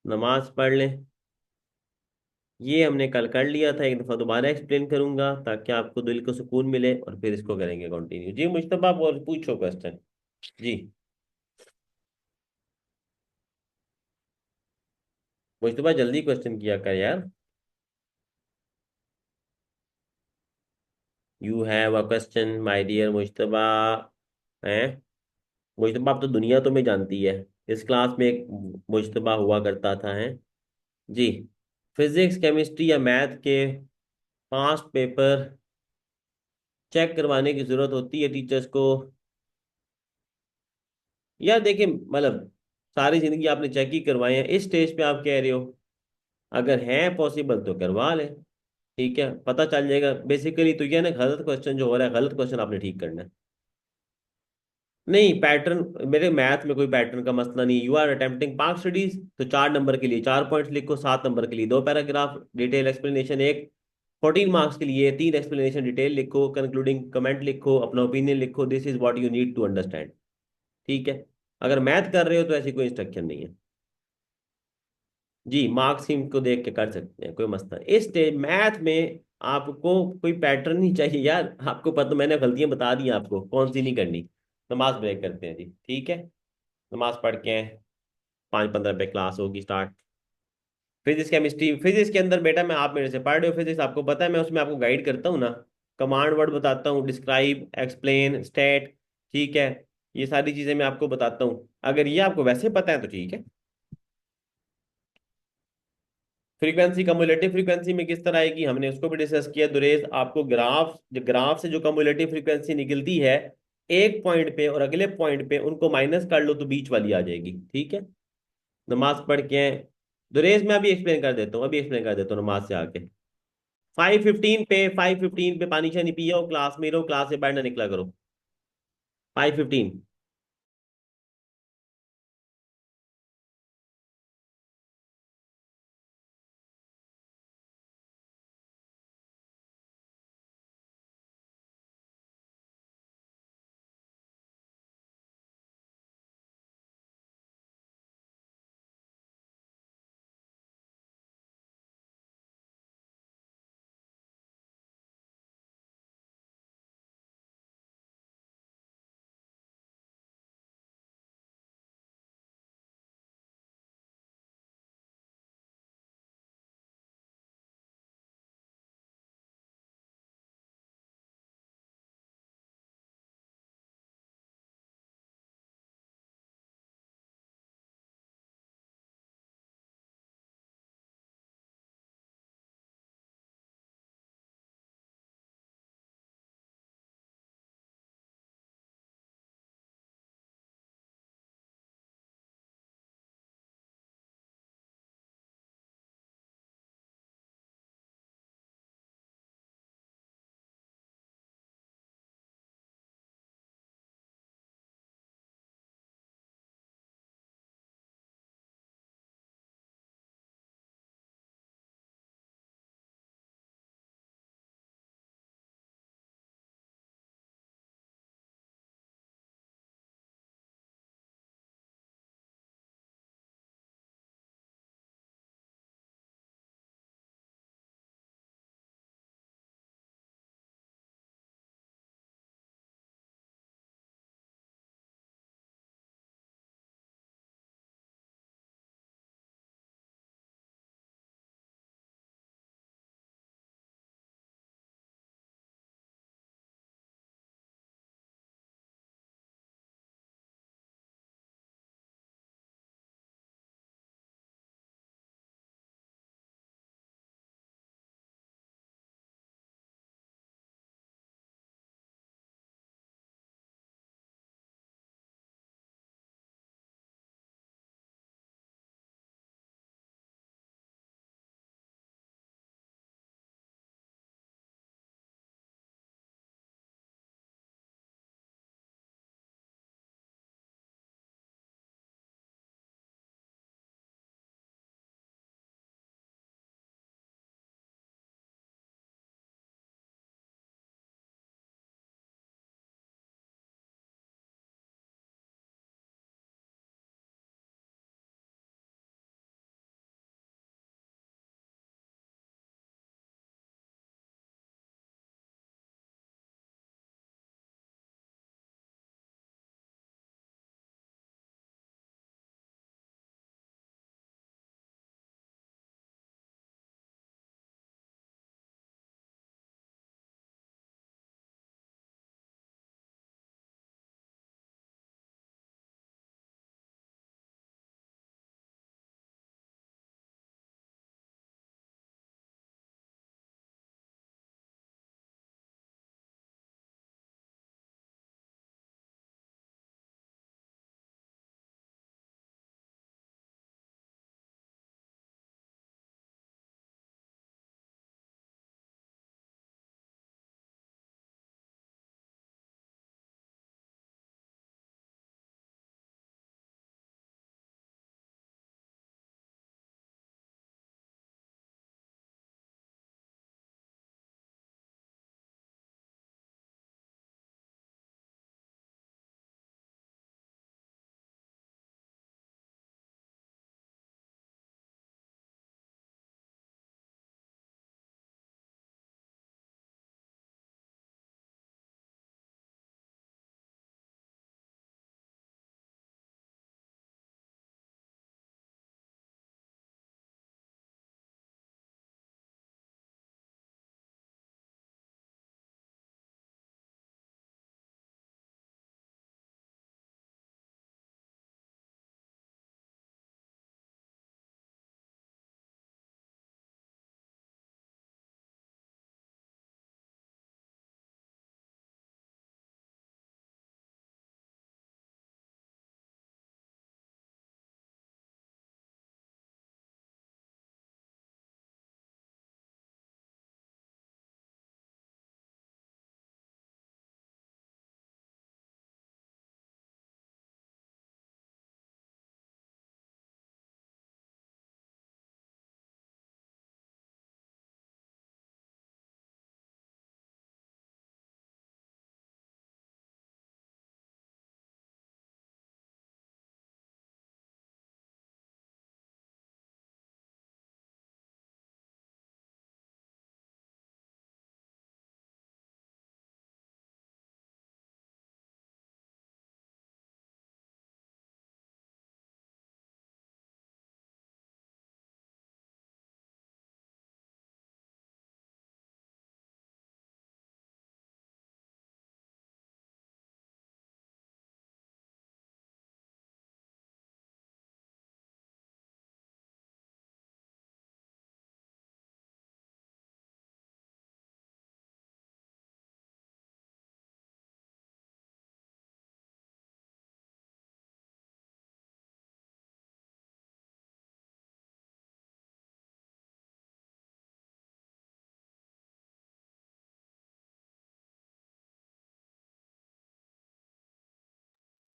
नमाज पढ़ लें। ये हमने कल कर लिया था, एक दफ़ा दोबारा एक्सप्लेन करूंगा ताकि आपको दिल को सुकून मिले, और फिर इसको करेंगे कंटिन्यू। जी मुश्तबा, आप और पूछो क्वेश्चन। जी मुश्तबा जल्दी क्वेश्चन किया कर यार। You have a question my dear Mushtaba. हैं? मुश्तबा, अब तो दुनिया तुम्हें जानती है। इस क्लास में एक मुश्तबा हुआ करता था, है जी। फिजिक्स, केमिस्ट्री या मैथ के 5 पेपर चेक करवाने की जरूरत होती है टीचर्स को। यार देखिए, मतलब सारी जिंदगी आपने चेक ही करवाए हैं, इस स्टेज पे आप कह रहे हो अगर है पॉसिबल तो करवा ले। ठीक है, पता चल जाएगा। बेसिकली तो ये ना, गलत क्वेश्चन जो हो रहा है, गलत क्वेश्चन आपने ठीक करना है। नहीं, पैटर्न मेरे मैथ में कोई पैटर्न का मसला नहीं। You are attempting park studies, तो 4 नंबर के लिए 4 पॉइंट्स लिखो, 7 नंबर के लिए 2 पैराग्राफ डिटेल एक्सप्लेनेशन एक, 14 मार्क्स के लिए 3 एक्सप्लेनेशन डिटेल लिखो, कंक्लूडिंग कमेंट लिखो, अपना ओपिनियन लिखो, this is what you need to understand. ठीक है। अगर मैथ कर रहे हो तो ऐसी कोई इंस्ट्रक्शन नहीं है। जी, मार्क्स स्कीम को देख के कर सकते हैं, कोई मसला नहीं। इस स्टेज मैथ में आपको कोई पैटर्न नहीं चाहिए यार। आपको पता, मैंने गलतियां बता दी हैं आपको कौन सी नहीं करनी। नमाज ब्रेक करते हैं जी, ठीक है। नमाज पढ़ के 5:15 पे क्लास होगी स्टार्ट। फिजिक्स, केमिस्ट्री, फिजिक्स के अंदर बेटा मैं, आप मेरे से पढ़ रहे हो फिजिक्स, आपको पता है मैं उसमें आपको गाइड करता हूँ ना। कमांड वर्ड बताता हूँ, डिस्क्राइब, एक्सप्लेन, स्टेट। ठीक है। ये सारी चीजें मैं आपको बताता हूँ। अगर ये आपको वैसे पता है तो ठीक है। फ्रीक्वेंसी, कम्युलेटिव फ्रीक्वेंसी में किस तरह आएगी हमने उसको भी डिस्कस किया। दुरेज, आपको ग्राफ से जो कम्युलेटिव फ्रीक्वेंसी निकलती है एक पॉइंट पे और अगले पॉइंट पे, उनको माइनस कर लो तो बीच वाली आ जाएगी। ठीक है। नमाज पढ़ के दुरेज मैं अभी एक्सप्लेन कर देता हूँ, अभी एक्सप्लेन कर देता हूँ नमाज से आके। 5:15 पे पानी शानी पियो, क्लास में रहो, क्लास से बाहर ना निकला करो। 5:15।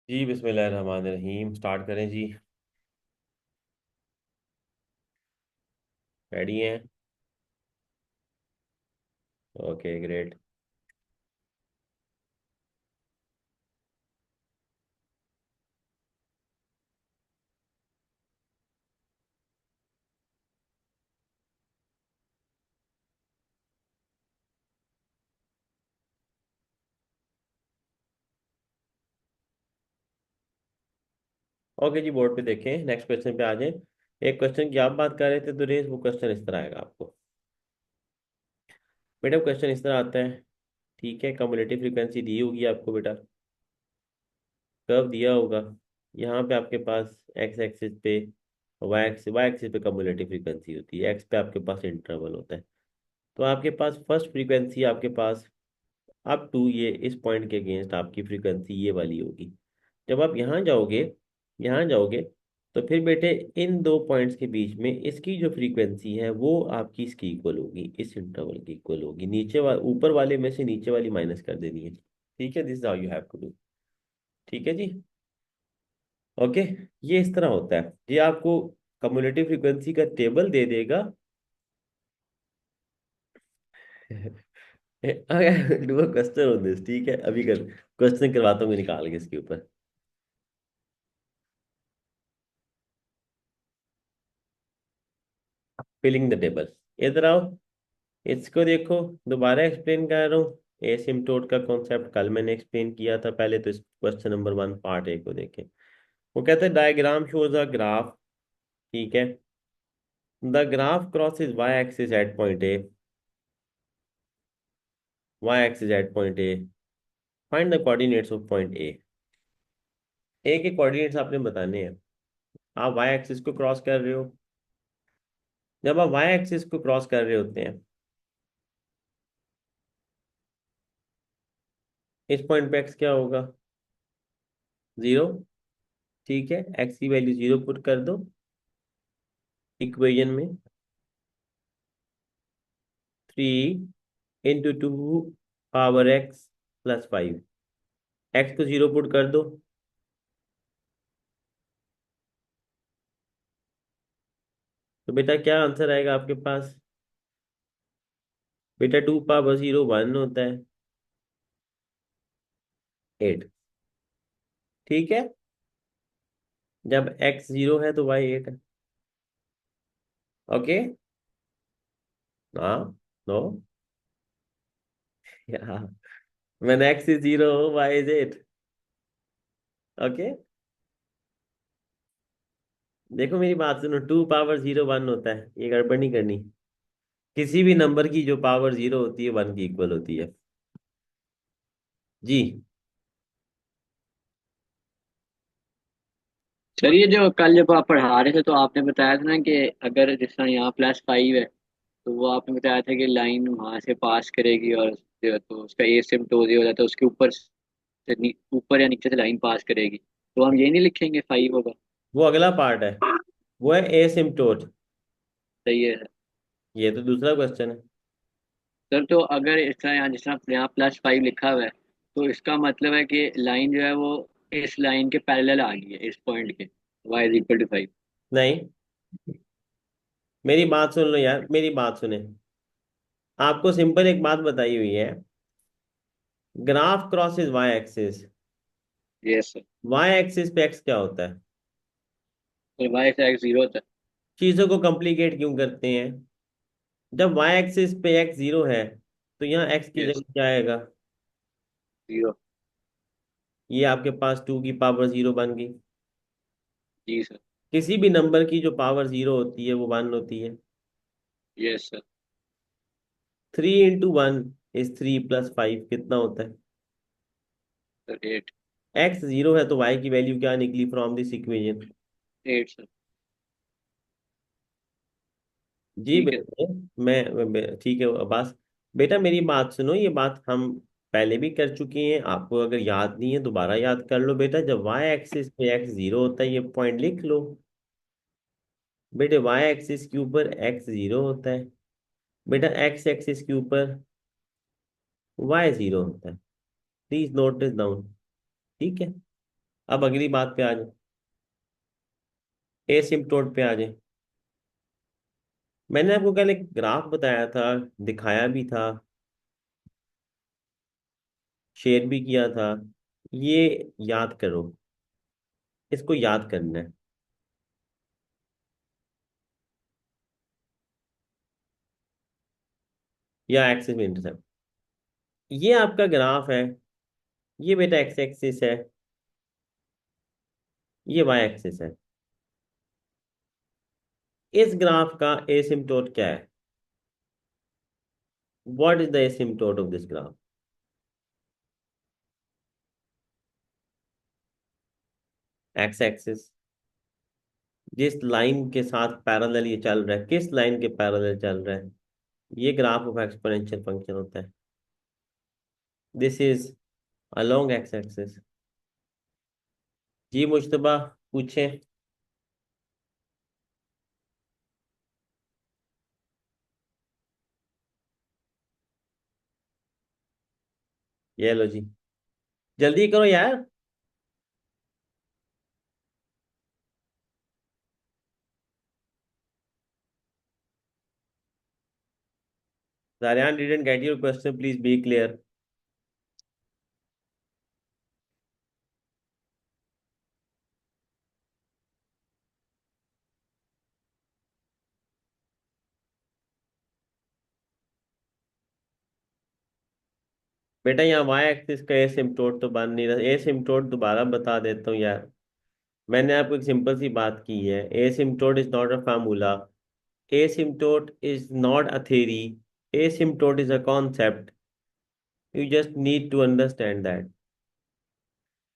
जी बिस्मिल्लाहिर्रहमानिर्रहीम, स्टार्ट करें जी। रेडी हैं? Okay great. ओके जी, बोर्ड पे देखें, नेक्स्ट क्वेश्चन पे आ जाएं। एक क्वेश्चन की आप बात कर रहे थे तो रेस वो क्वेश्चन इस तरह आएगा आपको। बेटा क्वेश्चन इस तरह आता है, ठीक है। कम्युलेटिव फ्रीक्वेंसी दी होगी आपको बेटा, कर्व दिया होगा। यहाँ पे आपके पास एक्स एक्सिस पे, वाई एक्सिस पे कम्युलेटिव फ्रीक्वेंसी होती है, एक्स पे आपके पास इंटरवल होता है। तो आपके पास फर्स्ट फ्रीक्वेंसी आपके पास अप टू ये इस पॉइंट के अगेंस्ट आपकी फ्रीक्वेंसी ये वाली होगी। जब आप यहाँ जाओगे तो फिर बेटे इन दो पॉइंट्स के बीच में इसकी जो फ्रीक्वेंसी है वो आपकी इसकी इक्वल होगी, इस इंटरवल की इक्वल होगी। ऊपर वाले में से नीचे वाली माइनस कर देनी है, ठीक है। This how you have to do, ठीक है जी। ओके, ये इस तरह होता है। ये आपको कम्युलेटिव फ्रीक्वेंसी का टेबल दे देगा। Do a question on this, ठीक है। अभी कर क्वेश्चन करवाता हूँ निकाल के इसके ऊपर। फिलिंग द टेबल, इधर आओ, इसको देखो। दोबारा एक्सप्लेन कर रहा हूँ। एसिम्प्टोट का कॉन्सेप्ट कल मैंने एक्सप्लेन किया था। पहले तो इस क्वेश्चन नंबर 1 पार्ट ए को देखें। वो कहता है डायग्राम शोज अ ग्राफ, ठीक है। The graph crosses y axis at point A, y axis at point A, find the coordinates of point A के कोऑर्डिनेट्स आपने बताने हैं। आप वाई एक्सिस को क्रॉस कर रहे हो। जब आप वाई एक्सिस को क्रॉस कर रहे होते हैं, इस पॉइंट पे एक्स क्या होगा? 0, ठीक है। एक्स की वैल्यू 0 पुट कर दो इक्वेशन में। 3 × 2 ⁵ एक्स को 0 पुट कर दो। तो बेटा क्या आंसर आएगा आपके पास? बेटा 2 ⁻0 1 होता है, 8, ठीक है। जब एक्स 0 है तो वाई 8 है। ओके, हाँ, नो, या when x is 0 y is 8। Okay, देखो मेरी बात सुनो, 2 ⁻0 1 होता है, ये गड़बड़ नहीं करनी। किसी भी नंबर की जो पावर 0 होती है 1 की इक्वल होती है जी। सर ये जो कल जब आप पढ़ा रहे थे तो आपने बताया था ना कि अगर जिस तरह यहाँ +5 है, तो वो आपने बताया था कि लाइन वहां से पास करेगी और तो उसका एसिम्प्टोट हो जाता है, उसके ऊपर से ऊपर या नीचे से लाइन पास करेगी, तो हम ये नहीं लिखेंगे 5 होगा? वो अगला पार्ट है, वो है एसिम्प्टोट। सही है। ये तो दूसरा क्वेश्चन है। सर तो अगर इस तरह यहाँ जिस तरह यहाँ +5 लिखा हुआ है, तो इसका मतलब है कि लाइन जो है वो इस लाइन के पैरेलल आ गई है, इस पॉइंट के, y = 5। नहीं, मेरी बात सुन लो यार, मेरी बात सुने। आपको सिंपल एक बात बताई हुई है, graph crosses y axis. Yes sir. Y axis पे एक्स क्या होता है? तो y से x 0 होता है। चीजों को कॉम्प्लिकेट क्यों करते हैं? जब वाई एक्सिस पे एक्स 0 है तो यहाँ एक्स की यस, जगह क्या आएगा? 0। ये आपके पास 2 की पावर 0 बन गई। जी सर। किसी भी नंबर की जो पावर 0 होती है वो 1 होती है। Yes sir. 3 × 1 = 3 + 5 कितना होता है? सर 8। एक्स 0 है तो वाई की वैल्यू क्या निकली फ्रॉम दिस इक्वेशन? 8 सर। जी ठीक है। बेटे, ठीक है अब्बास। बेटा मेरी बात सुनो, ये बात हम पहले भी कर चुके हैं। आपको अगर याद नहीं है दोबारा याद कर लो बेटा। जब वाई एक्सिस पे एक्स 0 होता है, ये पॉइंट लिख लो बेटे। वाई एक्सिस के ऊपर एक्स 0 होता है बेटा, एक्स एक्सिस के ऊपर वाई 0 होता है। प्लीज नोट दिस डाउन, ठीक है। अब अगली बात पे आ जाए, एसिम्पटोट पे आ जाए। मैंने आपको कल एक ग्राफ बताया था, दिखाया भी था, शेयर भी किया था। ये याद करो, इसको याद करना है। या एक्सिस में इंटरसेप्ट, ये आपका ग्राफ है। ये बेटा एक्स एक्सिस है, ये वाई एक्सिस है। इस ग्राफ का एसिम्पटोट क्या है? What is the asymptote of this graph? X axis, जिस लाइन के साथ पैरेलल ये चल रहा है, किस लाइन के पैरेलल चल रहा है? ये ग्राफ ऑफ एक्सपोनेंशियल फंक्शन होता है। This is along x axis. जी मुश्तबा, पूछें। ये लो जी, जल्दी करो यार। Zaryan didn't get your question, please be clear. बेटा यहाँ वाई एक्सिस का एसिम्पटोट तो बन नहीं रहा। एसिम्पटोट दोबारा बता देता हूँ यार। मैंने आपको एक सिंपल सी बात की है, asymptote is not a formula, asymptote is not a theory, asymptote is a concept. You just need to understand that.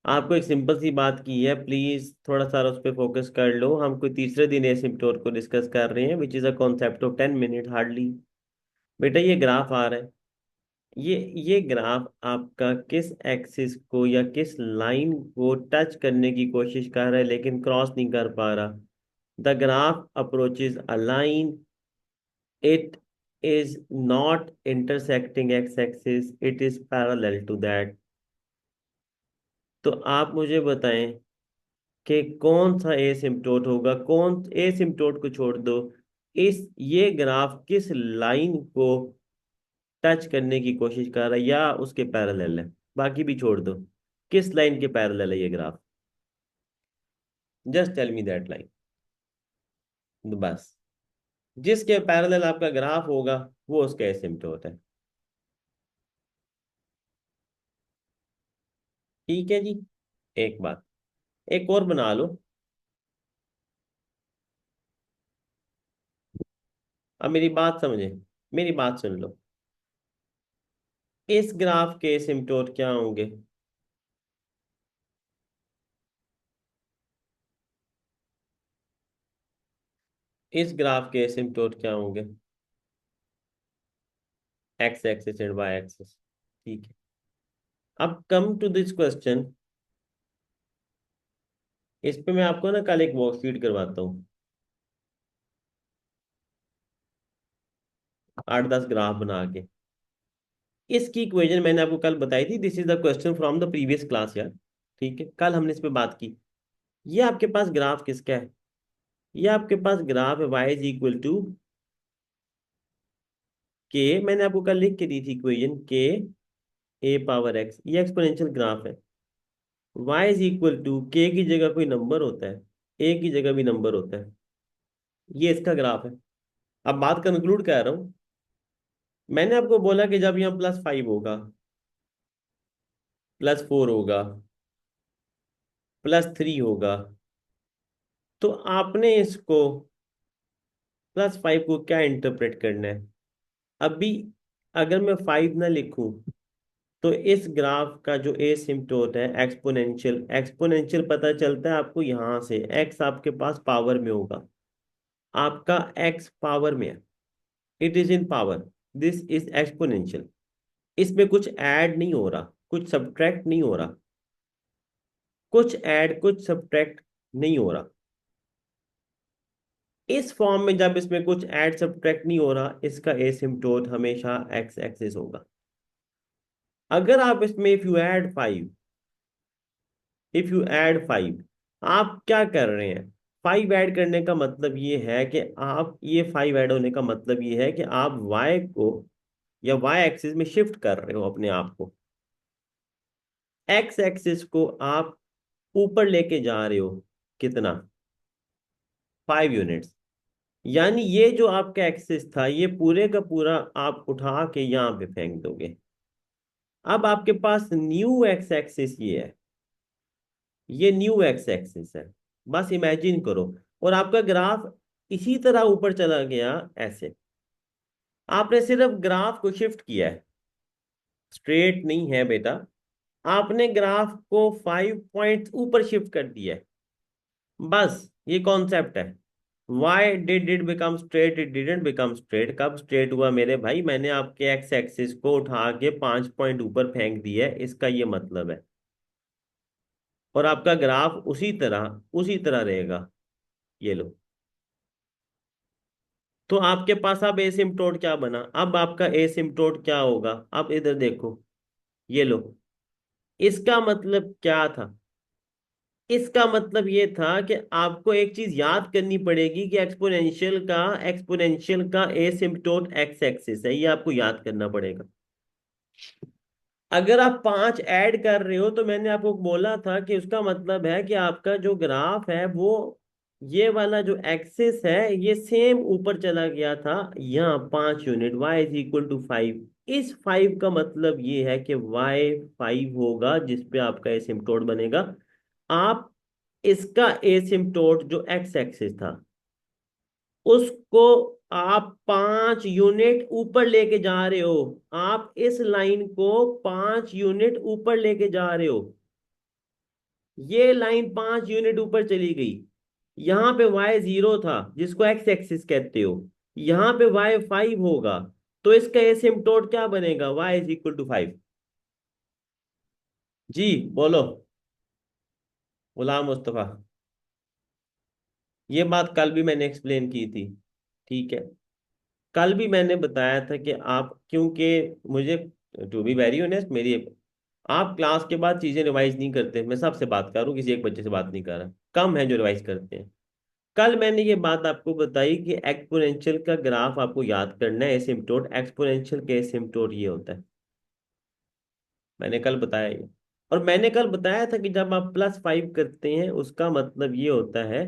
आपको एक सिंपल सी बात की है, प्लीज थोड़ा सा उस पर फोकस कर लो। हम कोई तीसरे दिन एसिम्पटोट को डिस्कस कर रहे हैं, which is a concept of 10 minute hardly. बेटा ये ग्राफ आ रहा है, ये ग्राफ आपका किस एक्सिस को या किस लाइन को टच करने की कोशिश कर रहा है लेकिन क्रॉस नहीं कर पा रहा। The graph approaches a line, it is not intersecting x-axis, it is parallel to that। तो आप मुझे बताएं कि कौन सा एसिम्पटोट होगा, कौन एसिम्पटोट को छोड़ दो। ये ग्राफ किस लाइन को टच करने की कोशिश कर रहा है या उसके पैरेलल है, बाकी भी छोड़ दो। किस लाइन के पैरेलल है ये ग्राफ? Just tell me that line, बस। जिसके पैरेलल आपका ग्राफ होगा वो उसका एसिम्पटोट है। ठीक है जी। एक बात, एक और बना लो। अब मेरी बात समझे, मेरी बात सुन लो। इस ग्राफ के एसिम्पटोट क्या होंगे? इस ग्राफ के एसिम्पटोट क्या होंगे? X axis and y axis. ठीक है। अब कम टू दिस क्वेश्चन। इस पे मैं आपको ना कल एक वर्कशीट करवाता हूँ, 8-10 ग्राफ बना के। इसकी इक्वेशन मैंने आपको कल बताई थी, this is the question from the previous class यार। ठीक है, कल हमने इस पे बात की। ये आपके पास ग्राफ किसका है? ये आपके पास ग्राफ है वाई इज इक्वल टू के। मैंने आपको कल लिख के दी थी इक्वेशन, के ए पावर एक्स। ये एक्सपोनेंशियल ग्राफ है। y इज इक्वल टू के की जगह कोई नंबर होता है, ए की जगह भी नंबर होता है। ये इसका ग्राफ है। अब बात कंक्लूड कर रहा हूं। मैंने आपको बोला कि जब यहाँ +5 होगा, +4 होगा, +3 होगा, तो आपने इसको +5 को क्या इंटरप्रेट करना है? अभी अगर मैं 5 ना लिखूं तो इस ग्राफ का जो एसिम्पटोट है एक्सपोनेंशियल, एक्सपोनेंशियल पता चलता है आपको यहां से, एक्स आपके पास पावर में होगा, आपका एक्स पावर में है, it is in power, this is exponential. इसमें कुछ ऐड नहीं हो रहा, कुछ सब्ट्रैक्ट नहीं हो रहा, कुछ ऐड कुछ सब्ट्रैक्ट नहीं हो रहा। इस फॉर्म में जब इसमें कुछ ऐड सब्ट्रैक्ट नहीं हो रहा, इसका एसिम्पटोट हमेशा एक्स एक्सिस होगा। अगर आप इसमें if you add 5, if you add 5, आप क्या कर रहे हैं? 5 ऐड करने का मतलब ये है कि आप, ये 5 ऐड होने का मतलब ये है कि आप वाई को या वाई एक्सिस में शिफ्ट कर रहे हो अपने आप को। एक्स एक्सिस को आप ऊपर लेके जा रहे हो, कितना? 5 यूनिट्स। यानी ये जो आपका एक्सिस था, ये पूरे का पूरा आप उठा के यहाँ पे फेंक दोगे। अब आपके पास न्यू एक्स एक्सिस ये है, ये न्यू एक्स एक्सिस है। बस इमेजिन करो, और आपका ग्राफ इसी तरह ऊपर चला गया ऐसे। आपने सिर्फ ग्राफ को शिफ्ट किया है, स्ट्रेट नहीं है बेटा। आपने ग्राफ को 5 पॉइंट ऊपर शिफ्ट कर दिया है, बस ये कॉन्सेप्ट है। Why did it become straight? It didn't become straight. कब स्ट्रेट हुआ मेरे भाई? मैंने आपके एक्स एक्सिस को उठा के 5 पॉइंट ऊपर फेंक दिया है, इसका ये मतलब है। और आपका ग्राफ उसी तरह रहेगा। ये लो। तो आपके पास अब एसिम्पटोट क्या बना? अब आपका एसिम्पटोट क्या होगा? अब इधर देखो, ये लो। इसका मतलब क्या था? इसका मतलब ये था कि आपको एक चीज याद करनी पड़ेगी कि एक्सपोनेंशियल का एसिम्पटोट एक्स एक्सिस है, ये आपको याद करना पड़ेगा। अगर आप 5 ऐड कर रहे हो, तो मैंने आपको बोला था कि उसका मतलब है कि आपका जो ग्राफ है वो, ये वाला जो एक्सिस है ये सेम ऊपर चला गया था यहाँ 5 unit. y is equal to 5। इस 5 का मतलब ये है कि y 5 होगा, जिसपे आपका एसिम्पटोट बनेगा। आप इसका एसिम्पटोट जो एक्स एक्सिस था, उसको आप 5 यूनिट ऊपर लेके जा रहे हो। आप इस लाइन को 5 यूनिट ऊपर लेके जा रहे हो। ये लाइन 5 यूनिट ऊपर चली गई। यहां पे y 0 था, जिसको एक्स एक्सिस कहते हो। यहां पे y 5 होगा। तो इसका एसिम्पटोट क्या बनेगा? y is equal to 5। जी बोलो गुलाम मुस्तफा। ये बात कल भी मैंने एक्सप्लेन की थी, ठीक है। कल भी मैंने बताया था कि आप, क्योंकि मुझे, टू बी वेरी ऑनेस्ट, मेरी, आप क्लास के बाद चीजें रिवाइज नहीं करते। मैं सबसे बात कर रहा हूँ, किसी एक बच्चे से बात नहीं कर रहा। कम है जो रिवाइज करते हैं। कल मैंने ये बात आपको बताई कि एक्सपोनेंशियल का ग्राफ आपको याद करना है, एसिम्पटोट, एक्सपोनेंशियल के एसिम्पटोट ये होता है। मैंने कल बताया ये। और मैंने कल बताया था कि जब आप +5 करते हैं, उसका मतलब ये होता है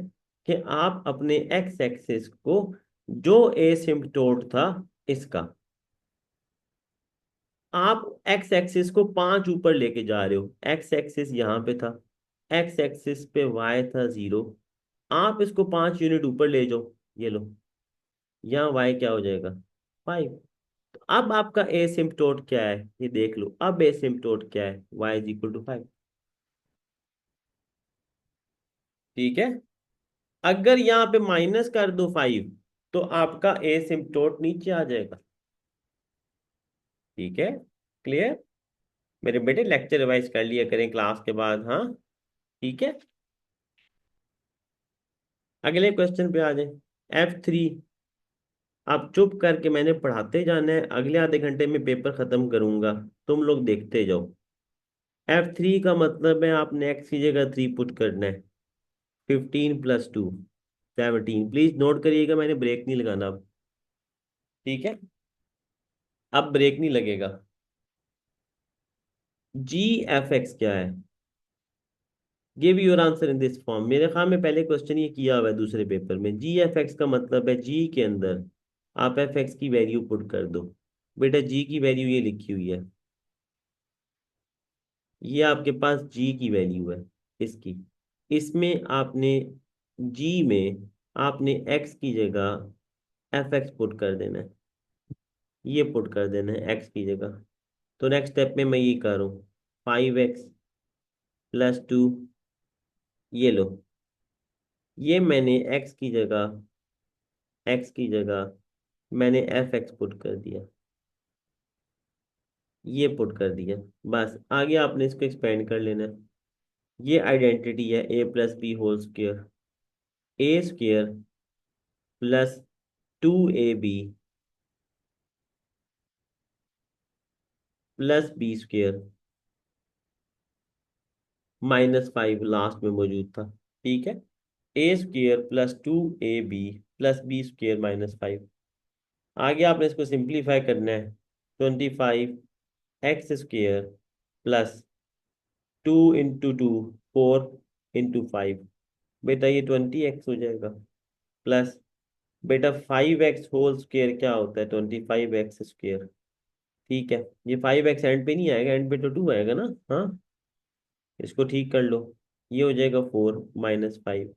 कि आप अपने एक्स एक्सिस को, जो एसिम्पटोट था इसका, आप एक्स एक्सिस को 5 ऊपर लेके जा रहे हो। एक्स एक्सिस यहाँ पे था, एक्स एक्सिस पे वाई था 0। आप इसको 5 यूनिट ऊपर ले जाओ, ये लो। यहाँ वाई क्या हो जाएगा? 5। तो अब आपका एसिम्पटोट क्या है ये देख लो। अब एसिम्पटोट क्या है? Y is equal to 5। ठीक है। अगर यहाँ पे माइनस कर दो 5, तो आपका एसिम्पटोट नीचे आ जाएगा। ठीक है, क्लियर? मेरे बेटे लेक्चर रिवाइज कर लिया करें क्लास के बाद, हाँ? ठीक है। अगले क्वेश्चन पे आ जाए। F3। आप चुप करके, मैंने पढ़ाते जाना है, अगले आधे घंटे में पेपर खत्म करूंगा, तुम लोग देखते जाओ। F3 का मतलब है आपने x की जगह 3 पुट करना है। 15 + 2 17। प्लीज नोट करिएगा, मैंने ब्रेक नहीं लगाना अब। ठीक है, अब ब्रेक नहीं लगेगा। g(f(x) क्या है? Give your answer in this form. मेरे ख्याल में पहले क्वेश्चन ये किया हुआ है दूसरे पेपर में। g(f(x) का मतलब है g के अंदर आप f(x) की वैल्यू पुट कर दो। बेटा g की वैल्यू ये लिखी हुई है, ये आपके पास g की वैल्यू है इसकी। इसमें आपने, g में आपने x की जगह f(x) पुट कर देना है। ये पुट कर देना है x की जगह। तो नेक्स्ट स्टेप में मैं ये करूँ, 5x + 2, ये लो। ये मैंने x की जगह मैंने f(x) पुट कर दिया, ये पुट कर दिया। बस आगे आपने इसको एक्सपेंड कर लेना है। ये आइडेंटिटी है a + b² a² +2ab +b² -5 last में मौजूद था। ठीक है, a² plus 2ab plus b² -5। आगे आपने इसको सिंप्लीफाई करना है। 25x² plus 2 × 2 4 × 5। बेटा ये 20x हो जाएगा, प्लस बेटा 5x² क्या होता है? 25x²। ठीक है, ये 5x एंड पे नहीं आएगा, एंड पे तो 2 आएगा ना। हाँ, इसको ठीक कर लो। ये हो जाएगा 4 - 5।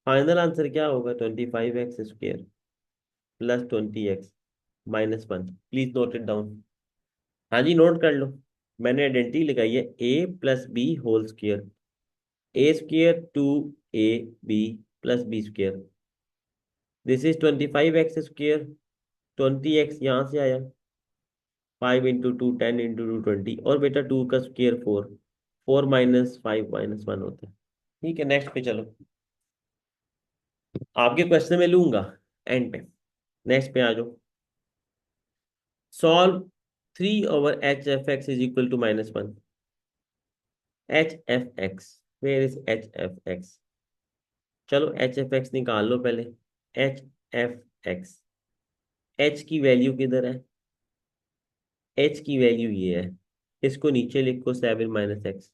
फाइनल आंसर क्या होगा? 25x² plus 20x - 1। Please note it down. हाँ जी, नोट कर लो। मैंने आइडेंटिटी लगाई है, a+b² a² 2ab + b²। This is 25x²। 20x यहाँ से आया, 5 × 2 10 × 2 20। और बेटा 2 का स्क्वायर 4। 4 - 5 - 1 होता है। ठीक है, नेक्स्ट पे चलो। आपके क्वेश्चन में लूंगा एंड पे। नेक्स्ट पे आ जाओ। Solve 3/h(f(x) is equal to -1। h(f(x), where is h(f(x)? चलो h(f(x) निकाल लो पहले। h(f(x), h की वैल्यू किधर है? h की वैल्यू ये है, इसको नीचे लिखो 7 - x।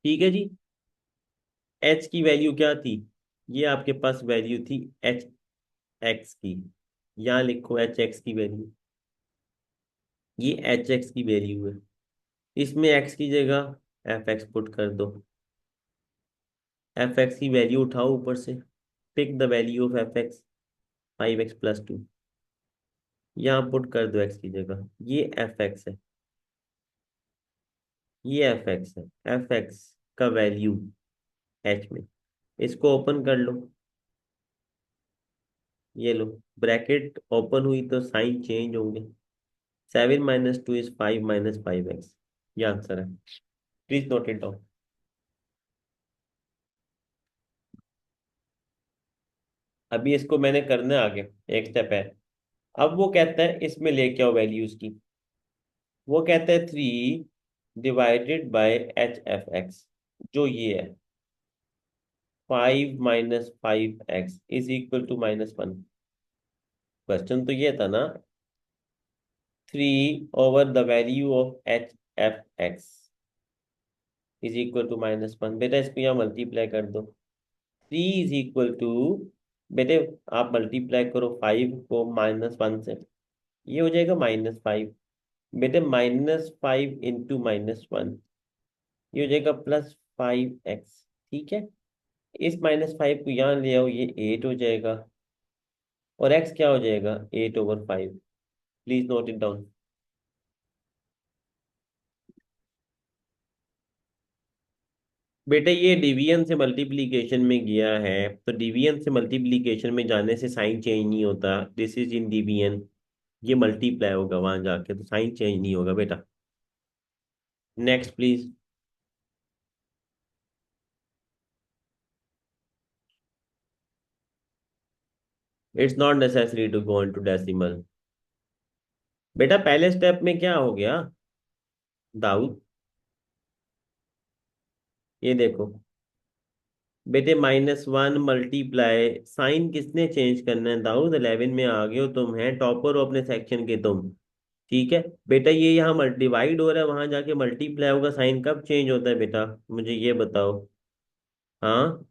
ठीक है जी। h की वैल्यू क्या थी? ये आपके पास वैल्यू थी h(x) की। यहाँ लिखो h(x) की वैल्यू। ये h(x) की वैल्यू है। इसमें x की जगह f(x) पुट कर दो। f(x) की वैल्यू उठाओ ऊपर से। Pick the value of f(x)। 5x + 2। यहाँ पुट कर दो x की जगह। ये f(x) है, ये f(x) है। f(x) का वैल्यू h में, इसको ओपन कर लो। ये लो, ब्रैकेट ओपन हुई तो साइन चेंज होंगे। 7 - 2 इज 5 - 5x। ये आंसर है। Please note it down. अभी इसको मैंने करना है आगे, एक स्टेप है। अब वो कहता है इसमें लेके आओ वैल्यूज की। वो कहता है 3/h(f(x), जो ये है 5 - 5x is equal to -1। Question तो ये था ना, value of h(f(x) is equal to -1। बेटा इसको यहाँ मल्टीप्लाई कर दो। 3 इज इक्वल टू, बेटे आप मल्टीप्लाई करो 5 को -1 से, ये हो जाएगा -5। बेटे -5 × -1, ये हो जाएगा +5x। ठीक है, इस -5 को यहाँ ले आओ, ये 8 हो जाएगा। और x क्या हो जाएगा? 8/5। Please note it down. बेटा ये डिवीजन से मल्टीप्लीकेशन में गया है, तो डिवीजन से मल्टीप्लीकेशन में जाने से साइन चेंज नहीं होता। दिस इज इन डिवीजन, ये मल्टीप्लाई होगा वहां जाके, तो साइन चेंज नहीं होगा बेटा। Next please. It's not necessary to go into decimal. बेटा पहले स्टेप में क्या हो गया दाऊद? ये देखो बेटे, -1 मल्टीप्लाई, साइन किसने चेंज करना है दाऊद? 11 में आ गए हो तुम, हैं टॉपर हो अपने सेक्शन के तुम। ठीक है बेटा, ये यहाँ डिवाइड हो रहा है, वहां जाके मल्टीप्लाई होगा। साइन कब चेंज होता है बेटा, मुझे ये बताओ। हाँ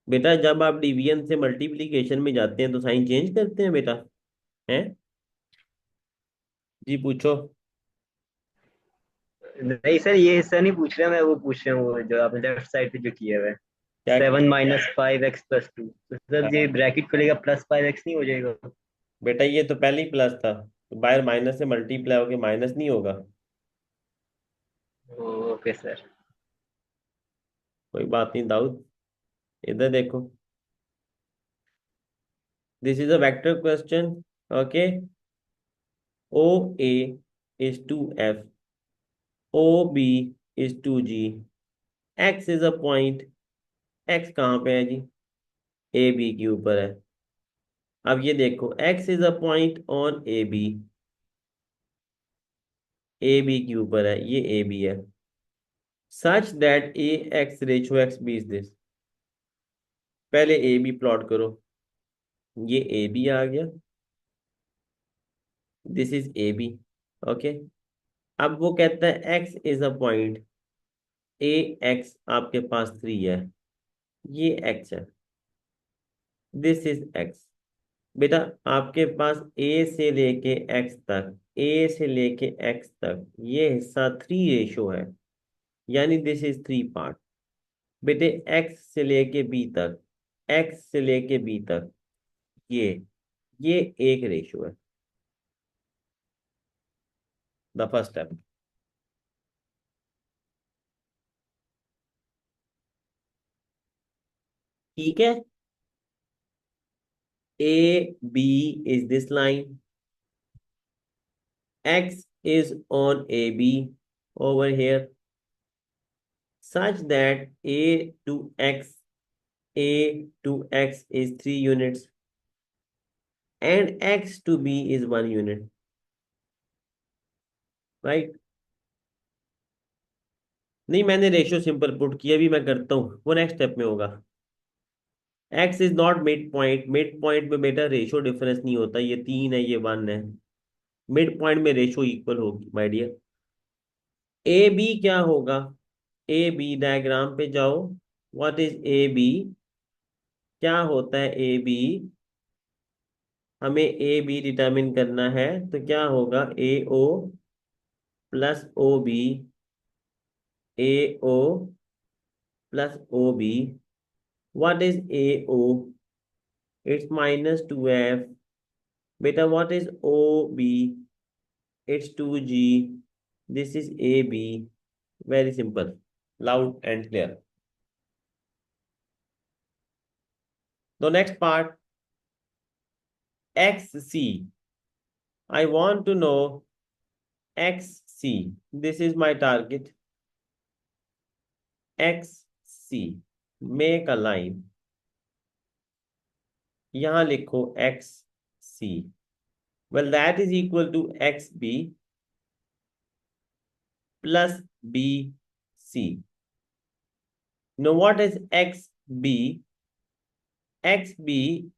बेटा, जब आप डिवीजन से मल्टीप्लीकेशन में जाते हैं तो साइन चेंज करते हैं बेटा। हैं? जी पूछो। नहीं सर, ये हिस्सा नहीं पूछ रहा मैं, वो पूछ रहा हूँ वो जो आपने लेफ्ट साइड पे जो किया हुआ है। क्या 7 - 5x + 2, तो सर ये हाँ, ब्रैकेट खुलेगा +5x नहीं हो जाएगा? बेटा ये तो पहले ही प्लस था, तो बाहर माइनस से मल्टीप्लाई होके माइनस नहीं होगा। Okay sir. कोई बात नहीं दाऊद, इधर देखो। This is a vector question. Okay, OA is 2F, OB is 2G, X is a point। X कहाँ पे है जी? AB के ऊपर है। अब ये देखो x is a point on A B के ऊपर है, ये ए बी है, such that A x ratio x B is this. पहले ए बी प्लॉट करो, ये ए बी आ गया, this is A B. Okay, अब वो कहता है x is a point, A x आपके पास 3 है, ये x है, दिस इज x। बेटा आपके पास a से लेके x तक, a से लेके x तक ये हिस्सा 3 रेशो है, यानी दिस इज 3 पार्ट। बेटे x से लेके b तक, x से लेके b तक ये ये एक रेशो है, द फर्स्ट स्टेप। ठीक है, a b is this line, x is on AB over here, such that a to x is 3 units and x to b is 1 unit, right? नहीं, मैंने रेशियो सिंपल पुट किया, भी मैं करता हूँ, वो नेक्स्ट स्टेप में होगा। x is not mid point, mid point में बेटा रेशियो डिफरेंस नहीं होता, ये 3 है ये 1 है, मिड पॉइंट में रेशियो इक्वल होगी माय डियर। ए बी क्या होगा, ए बी डायग्राम पे जाओ, व्हाट इज ए बी, क्या होता है ए बी, हमें ए बी डिटरमिन करना है, तो क्या होगा A O plus O B, A O plus O B, what is A O, it's -2f। बेटा what is O B, it's 2g, this is A B, very simple, loud and clear. The next part, XC. I want to know XC. This is my target. XC. Make a line. यहाँ लिखो XC. Well, that is equal to XB plus BC. Now, what is XB? XB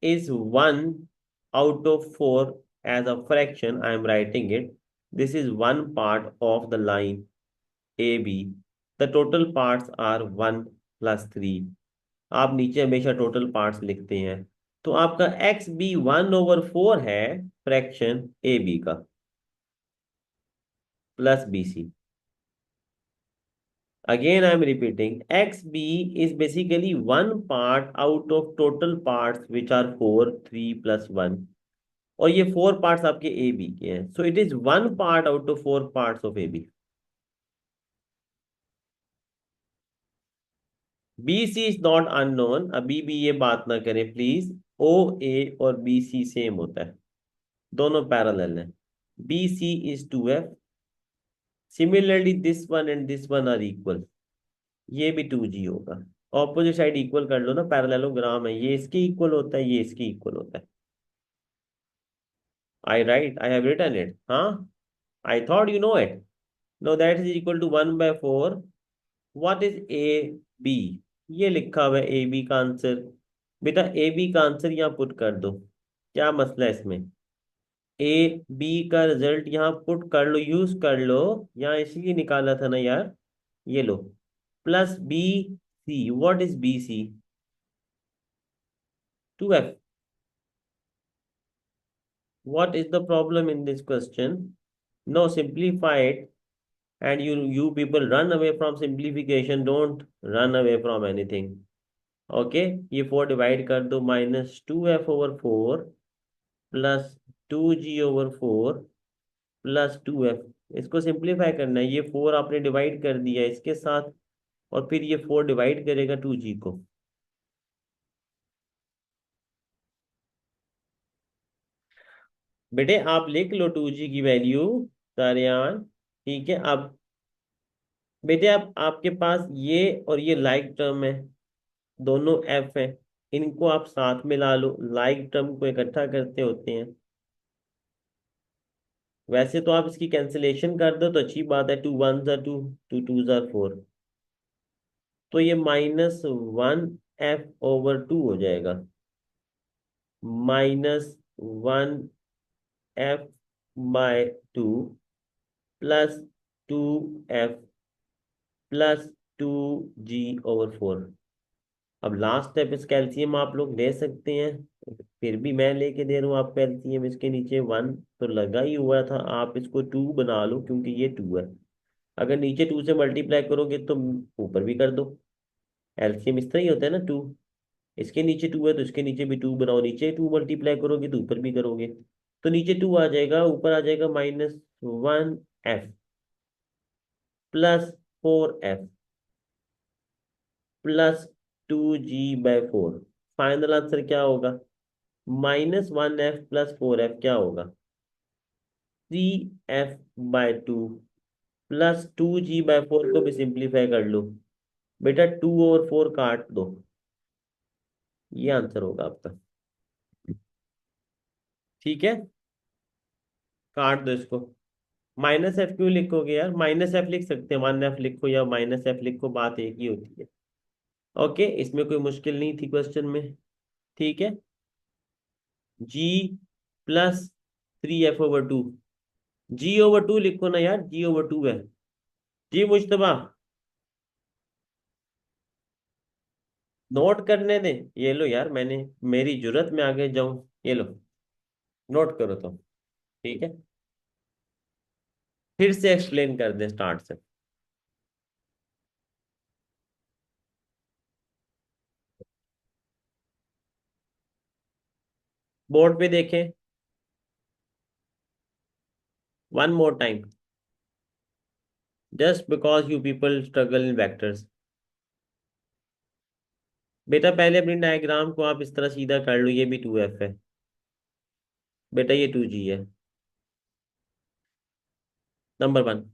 is 1 out of 4 as a fraction. I am writing it. This is one part of the line AB. The total parts are 1 plus 3. आप नीचे हमेशा total parts लिखते हैं, तो आपका XB 1/4 है fraction AB का plus BC। Again, I am repeating, XB is basically one part out of total parts which are 4, 3 plus 1. और ये 4 parts आपके AB के हैं, so it is one part out of 4 parts of AB. BC is not unknown, अभी भी ये बात ना करें प्लीज, OA और BC सेम होता है, दोनों पैरेलल हैं, BC is 2F. Similarly, this one and this one are equal, ये भी 2G होगा। ऑपोजिट साइड इक्वल कर लो ना, पैरेललोग्राम है, ये इसके इक्वल होता है, ये इसके इक्वल होता है। I have written it, हाँ, I thought you know it. Now that is equal to 1/4. What is AB? ये लिखा हुआ है AB का आंसर। बेटा AB का आंसर यहाँ पुट कर दो, क्या मसला है इसमें, AB का रिजल्ट यहाँ पुट कर लो, यूज कर लो, यहाँ इसलिए निकाला था ना यार, ये लो, plus BC। What is BC? 2F। What is the problem in this question? No, simplify it. And you people run away from simplification. Don't run away from anything. Okay, ये 4 डिवाइड कर दो, -2F/4 plus 2G/4 plus 2F। इसको simplify करना है, ये 4 आपने divide कर दिया इसके साथ, और फिर ये 4 डिवाइड करेगा 2G को। बेटे आप लिख लो 2G की वैल्यू, सारियान, ठीक है। अब बेटे आप आपके पास ये और ये लाइक टर्म है, दोनों F है, इनको आप साथ में ला लो, लाइक टर्म को इकट्ठा करते होते हैं। वैसे तो आप इसकी कैंसिलेशन कर दो तो अच्छी बात है, 2 1 ज़ा 2, 2 2 ज़ा 4, तो ये -1 f/2 हो जाएगा, -1 f/2 +2 f +2 g/4। अब लास्ट स्टेप इस कैल्शियम आप लोग ले सकते हैं, फिर भी मैं लेके दे रहा हूँ आपको एलसीएम। इसके नीचे 1 तो लगा ही हुआ था, आप इसको 2 बना लो क्योंकि ये 2 है। अगर नीचे 2 से मल्टीप्लाई करोगे तो ऊपर भी कर दो, एलसीएम इस तरह ही होता है ना 2। इसके नीचे 2 है तो इसके नीचे भी 2 बनाओ, नीचे 2 मल्टीप्लाई करोगे तो ऊपर भी करोगे, तो नीचे 2 आ जाएगा, ऊपर आ जाएगा -1 f +4 f +2 g/4। Final answer क्या होगा? -1 f +4 f क्या होगा? 3 f/2 +2 g/4 को भी सिंप्लीफाई कर लो बेटा, 2 और 4 काट दो, ये आंसर होगा आपका। ठीक है, काट दो इसको। -f क्यों लिखोगे यार? -f लिख सकते हैं, 1 f लिखो या -f लिखो, बात एक ही होती है। ओके, इसमें कोई मुश्किल नहीं थी क्वेश्चन में। ठीक है, g +3 f/2, g/2 लिखो ना यार, g/2 है। जी मुश्तबा, नोट करने दे। ये लो यार, मैंने मेरी जुर्रत में आगे जाऊं, ये लो नोट करो तो। ठीक है, फिर से एक्सप्लेन कर दे स्टार्ट से। बोर्ड पे देखें, one more time, just because you people struggle in vectors. बेटा पहले अपनी डायग्राम को आप इस तरह सीधा कर लो, ये भी 2 f है बेटा, ये 2 g है। नंबर 1,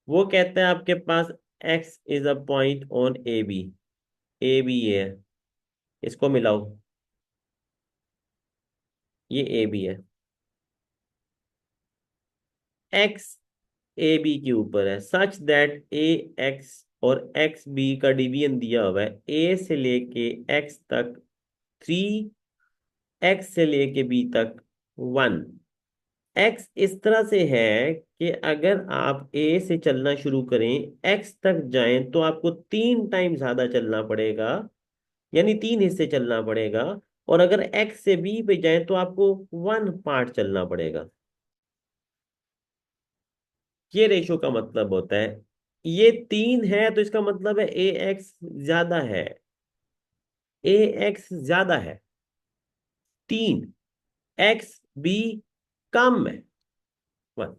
वो कहता है आपके पास x is a point on A B है, इसको मिलाओ, ये ए बी है, x ए बी के ऊपर है, सच दैट ए एक्स और एक्स बी का डिवीजन दिया हुआ है, ए से लेके x तक 3, x से लेके b तक 1। x इस तरह से है कि अगर आप a से चलना शुरू करें, x तक जाएं तो आपको 3 टाइम ज्यादा चलना पड़ेगा, यानी 3 हिस्से चलना पड़ेगा। और अगर x से b पे जाएं तो आपको 1 पार्ट चलना पड़ेगा। ये रेशो का मतलब होता है, ये 3 है तो इसका मतलब है ए एक्स ज्यादा है, ए एक्स ज्यादा है, 3, एक्स बी कम है, 1।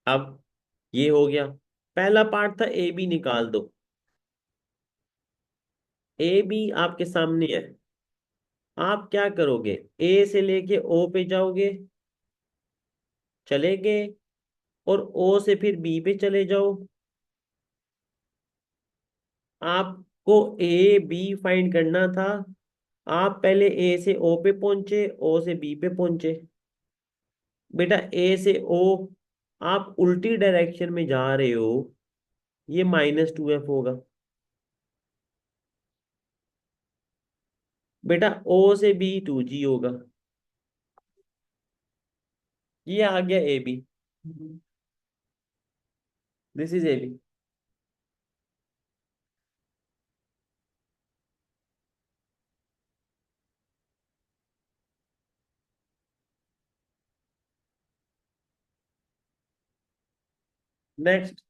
अब ये हो गया, पहला पार्ट था ए बी निकाल दो, ए बी आपके सामने है। आप क्या करोगे, ए से लेके ओ पे जाओगे, चले गए, और ओ से फिर बी पे चले जाओ। आपको ए बी फाइंड करना था, आप पहले ए से ओ पे पहुंचे, ओ से बी पे पहुंचे। बेटा ए से ओ आप उल्टी डायरेक्शन में जा रहे हो, ये -2 f होगा। बेटा ओ से बी 2 g होगा, ये आ गया A B, this is A B. Next,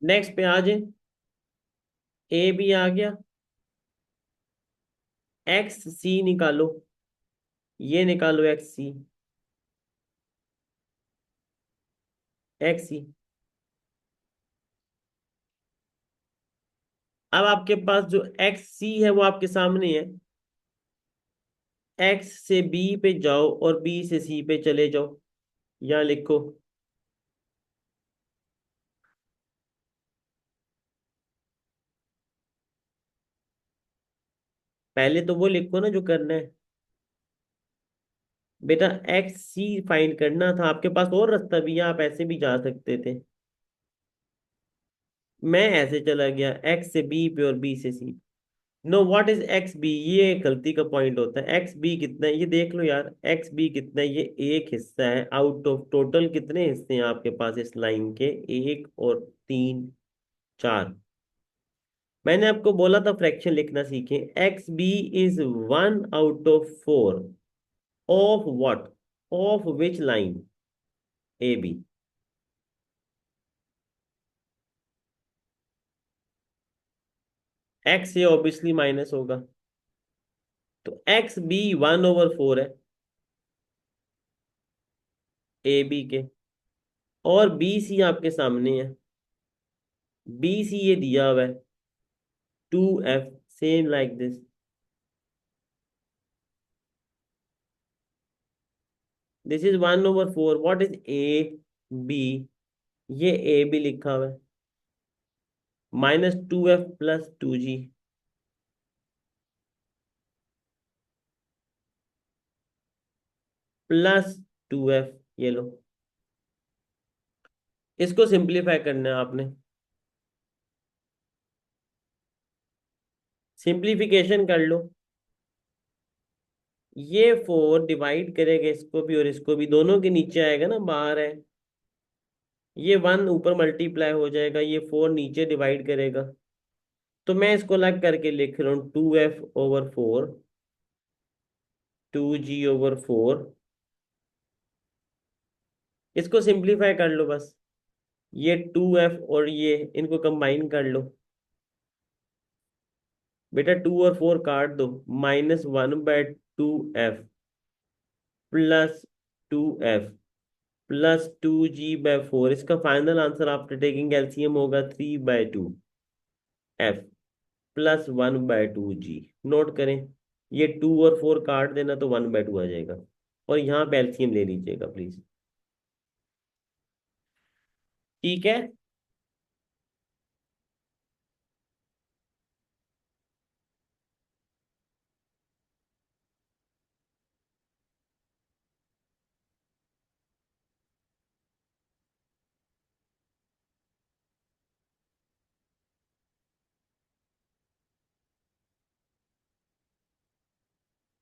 next पे आ जाए, ए बी आ गया, एक्स सी निकालो, ये निकालो एक्स सी, एक्स सी। अब आपके पास जो एक्स सी है वो आपके सामने है, एक्स से बी पे जाओ और बी से सी पे चले जाओ, यहाँ लिखो। पहले तो वो लिखो ना जो करना है। बेटा एक्स सी फाइंड करना था, आपके पास और रास्ता भी है, आप ऐसे भी जा सकते थे। मैं ऐसे चला गया एक्स से बी पे और बी से C. No, what is X B, ये गलती का पॉइंट होता है। एक्स बी कितना है ये देख लो यार, एक्स बी कितना है, ये एक हिस्सा है आउट ऑफ टोटल कितने हिस्से हैं आपके पास इस लाइन के, एक और तीन, चार। मैंने आपको बोला था फ्रैक्शन लिखना सीखें। X B is one out of four of what, of which line, A B. X से ऑब्वियसली माइनस होगा, तो x B one over four है ए बी के, और बी सी आपके सामने है। बी सी ये दिया हुआ है 2f, same like this. This is one over four, what is A B, ये ए बी लिखा हुआ है, -2f + 2g +2f, ये लो। इसको सिंप्लीफाई करना है आपने, सिंप्लीफिकेशन कर लो। ये 4 डिवाइड करेगा इसको भी और इसको भी, दोनों के नीचे आएगा ना, बाहर है। ये 1 ऊपर मल्टीप्लाई हो जाएगा, ये 4 नीचे डिवाइड करेगा। तो मैं इसको अलग करके लिख रहा हूँ 2f/4, 2g/4। इसको सिंप्लीफाई कर लो बस, ये 2f और ये इनको कंबाइन कर लो। बेटा 2 और 4 काट दो, -1/2f +2f +2g/4। इसका final answer after taking LCM होगा 3/2f +1/2g। नोट करें, ये 2 और 4 काट देना तो 1/2 आ जाएगा, और यहाँ पे एलसीएम ले लीजिएगा प्लीज। ठीक है।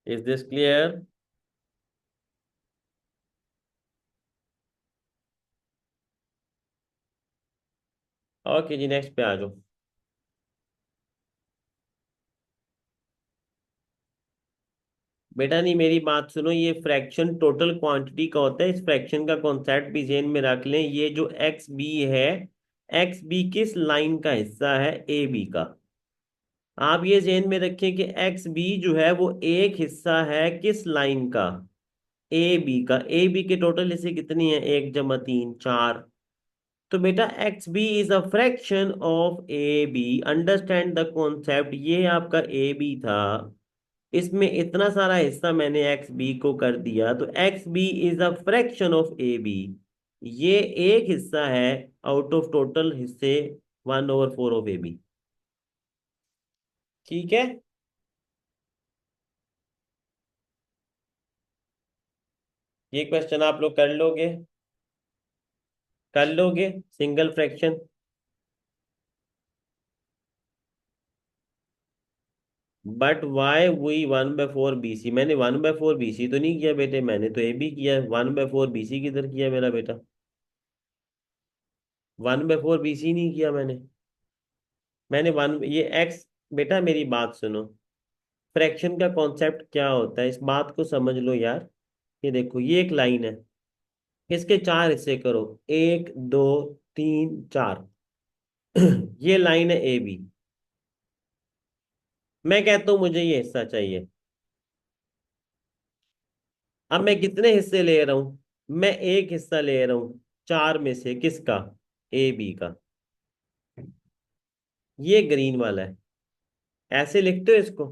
Is this clear? ओके जी, नेक्स्ट पे आ जाओ। बेटा नहीं, मेरी बात सुनो, ये फ्रैक्शन टोटल क्वांटिटी का होता है, इस फ्रैक्शन का कॉन्सेप्ट भी जेन में रख लें। ये जो एक्स बी है, एक्स बी किस लाइन का हिस्सा है, ए बी का। आप ये जेन में रखें कि एक्स बी जो है वो एक हिस्सा है किस लाइन का, ए बी का। ए बी के टोटल हिस्से कितनी है, 1 + 3 4। तो बेटा x B is a fraction of A B, understand the concept. ये आपका ए बी था, इसमें इतना सारा हिस्सा मैंने एक्स बी को कर दिया, तो x B is a fraction of A B. ये एक हिस्सा है आउट ऑफ टोटल हिस्से 1/4 ऑफ ए बी। ठीक है। ये क्वेश्चन आप लोग कर लोगे, कर लोगे single fraction. But why we 1/4 BC, मैंने 1/4 BC तो नहीं किया बेटे, मैंने तो ए बी किया। 1/4 BC किधर किया मेरा बेटा, 1/4 BC नहीं किया मैंने। मैंने वन ये एक्स, बेटा मेरी बात सुनो, फ्रैक्शन का कॉन्सेप्ट क्या होता है इस बात को समझ लो यार। ये देखो, ये एक लाइन है, इसके 4 हिस्से करो, 1 2 3 4। ये लाइन है ए बी। मैं कहता हूं मुझे ये हिस्सा चाहिए। अब मैं कितने हिस्से ले रहा हूं, मैं एक हिस्सा ले रहा हूं 4 में से, किसका, ए बी का। ये ग्रीन वाला है, ऐसे लिखते हो इसको,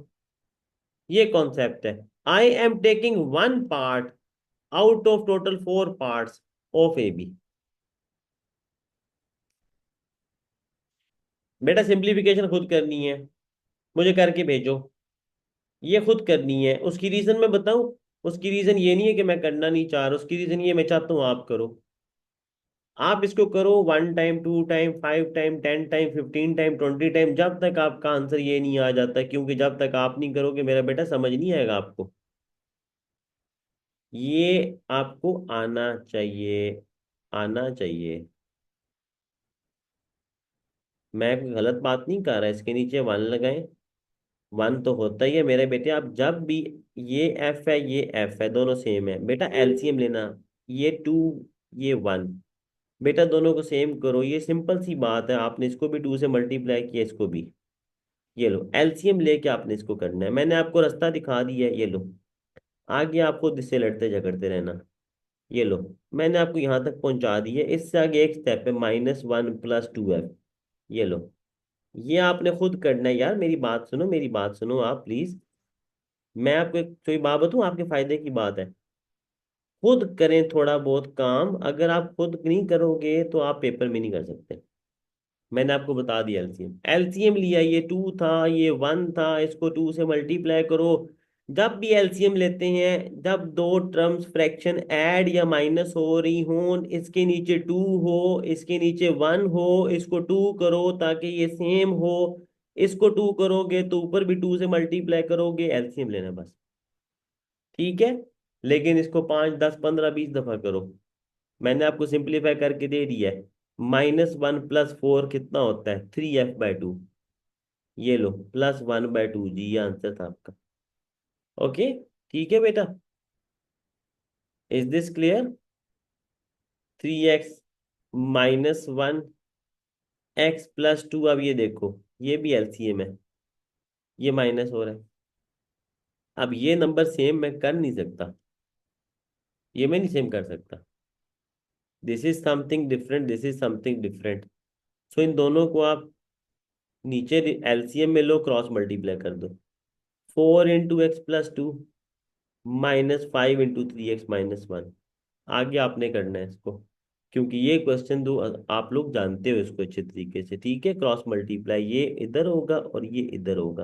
ये कॉन्सेप्ट है। I am taking one part out of total four parts of A B. बेटा सिंप्लीफिकेशन खुद करनी है, मुझे करके भेजो। ये खुद करनी है। उसकी रीजन मैं बताऊं? उसकी रीजन ये नहीं है कि मैं करना नहीं चाह रहा, उसकी रीजन ये मैं चाहता हूं आप करो। आप इसको करो 1 time, 2 time, 5 time, 10 time, 15 time, 20 time, जब तक आपका आंसर ये नहीं आ जाता, क्योंकि जब तक आप नहीं करोगे मेरा बेटा समझ नहीं आएगा आपको। ये आपको आना चाहिए, आना चाहिए। मैं कोई गलत बात नहीं कर रहा, इसके नीचे वन लगाएं। वन तो होता ही है मेरे बेटे। आप जब भी, ये एफ है ये एफ है, दोनों सेम है बेटा, एलसीएम लेना। ये टू, ये वन, बेटा दोनों को सेम करो। ये सिंपल सी बात है, आपने इसको भी टू से मल्टीप्लाई किया, इसको भी। ये लो एलसीएम लेके आपने इसको करना है, मैंने आपको रास्ता दिखा दिया है, ये लो। आगे आप खुद इससे लड़ते झगड़ते रहना। ये लो, मैंने आपको यहाँ तक पहुंचा दी है। इससे आगे एक स्टेप है, -1 + 2f। ये लो, ये आपने खुद करना है यार। मेरी बात सुनो, मेरी बात सुनो आप प्लीज। मैं आपको एक कोई बात बताऊं, आपके फायदे की बात है। खुद करें थोड़ा बहुत काम। अगर आप खुद नहीं करोगे तो आप पेपर में नहीं कर सकते। मैंने आपको बता दिया एलसीएम। एलसीएम लिया, ये टू था ये वन था, इसको टू से मल्टीप्लाई करो। जब भी एलसीएम लेते हैं, जब दो टर्म्स फ्रैक्शन ऐड या माइनस हो रही हो, इसके नीचे टू हो, इसके नीचे वन हो, इसको टू करो ताकि ये सेम हो। इसको टू करोगे तो ऊपर भी टू से मल्टीप्लाई करोगे, एलसीएम लेना बस। ठीक है, लेकिन इसको 5, 10, 15, 20 दफा करो। मैंने आपको सिंप्लीफाई करके दे दिया है। -1 + 4 कितना होता है? 3f/2। ये लो, +1/2 जी, ये आंसर था आपका। ओके, ठीक है बेटा। Is this clear? 3x - 1 x + 2। अब ये देखो, ये भी एलसीएम है, ये माइनस हो रहा है। अब ये नंबर सेम मैं कर नहीं सकता, ये मैं नहीं सेम कर सकता। This is something different, this is something different. So इन दोनों को आप नीचे एलसीएम में लो, क्रॉस मल्टीप्लाई कर दो। 4 × x + 2 -5 × 3x - 1। आगे आपने करना है इसको, क्योंकि ये क्वेश्चन दो आप लोग जानते हो इसको अच्छे तरीके से। ठीक है, क्रॉस मल्टीप्लाई ये इधर होगा और ये इधर होगा।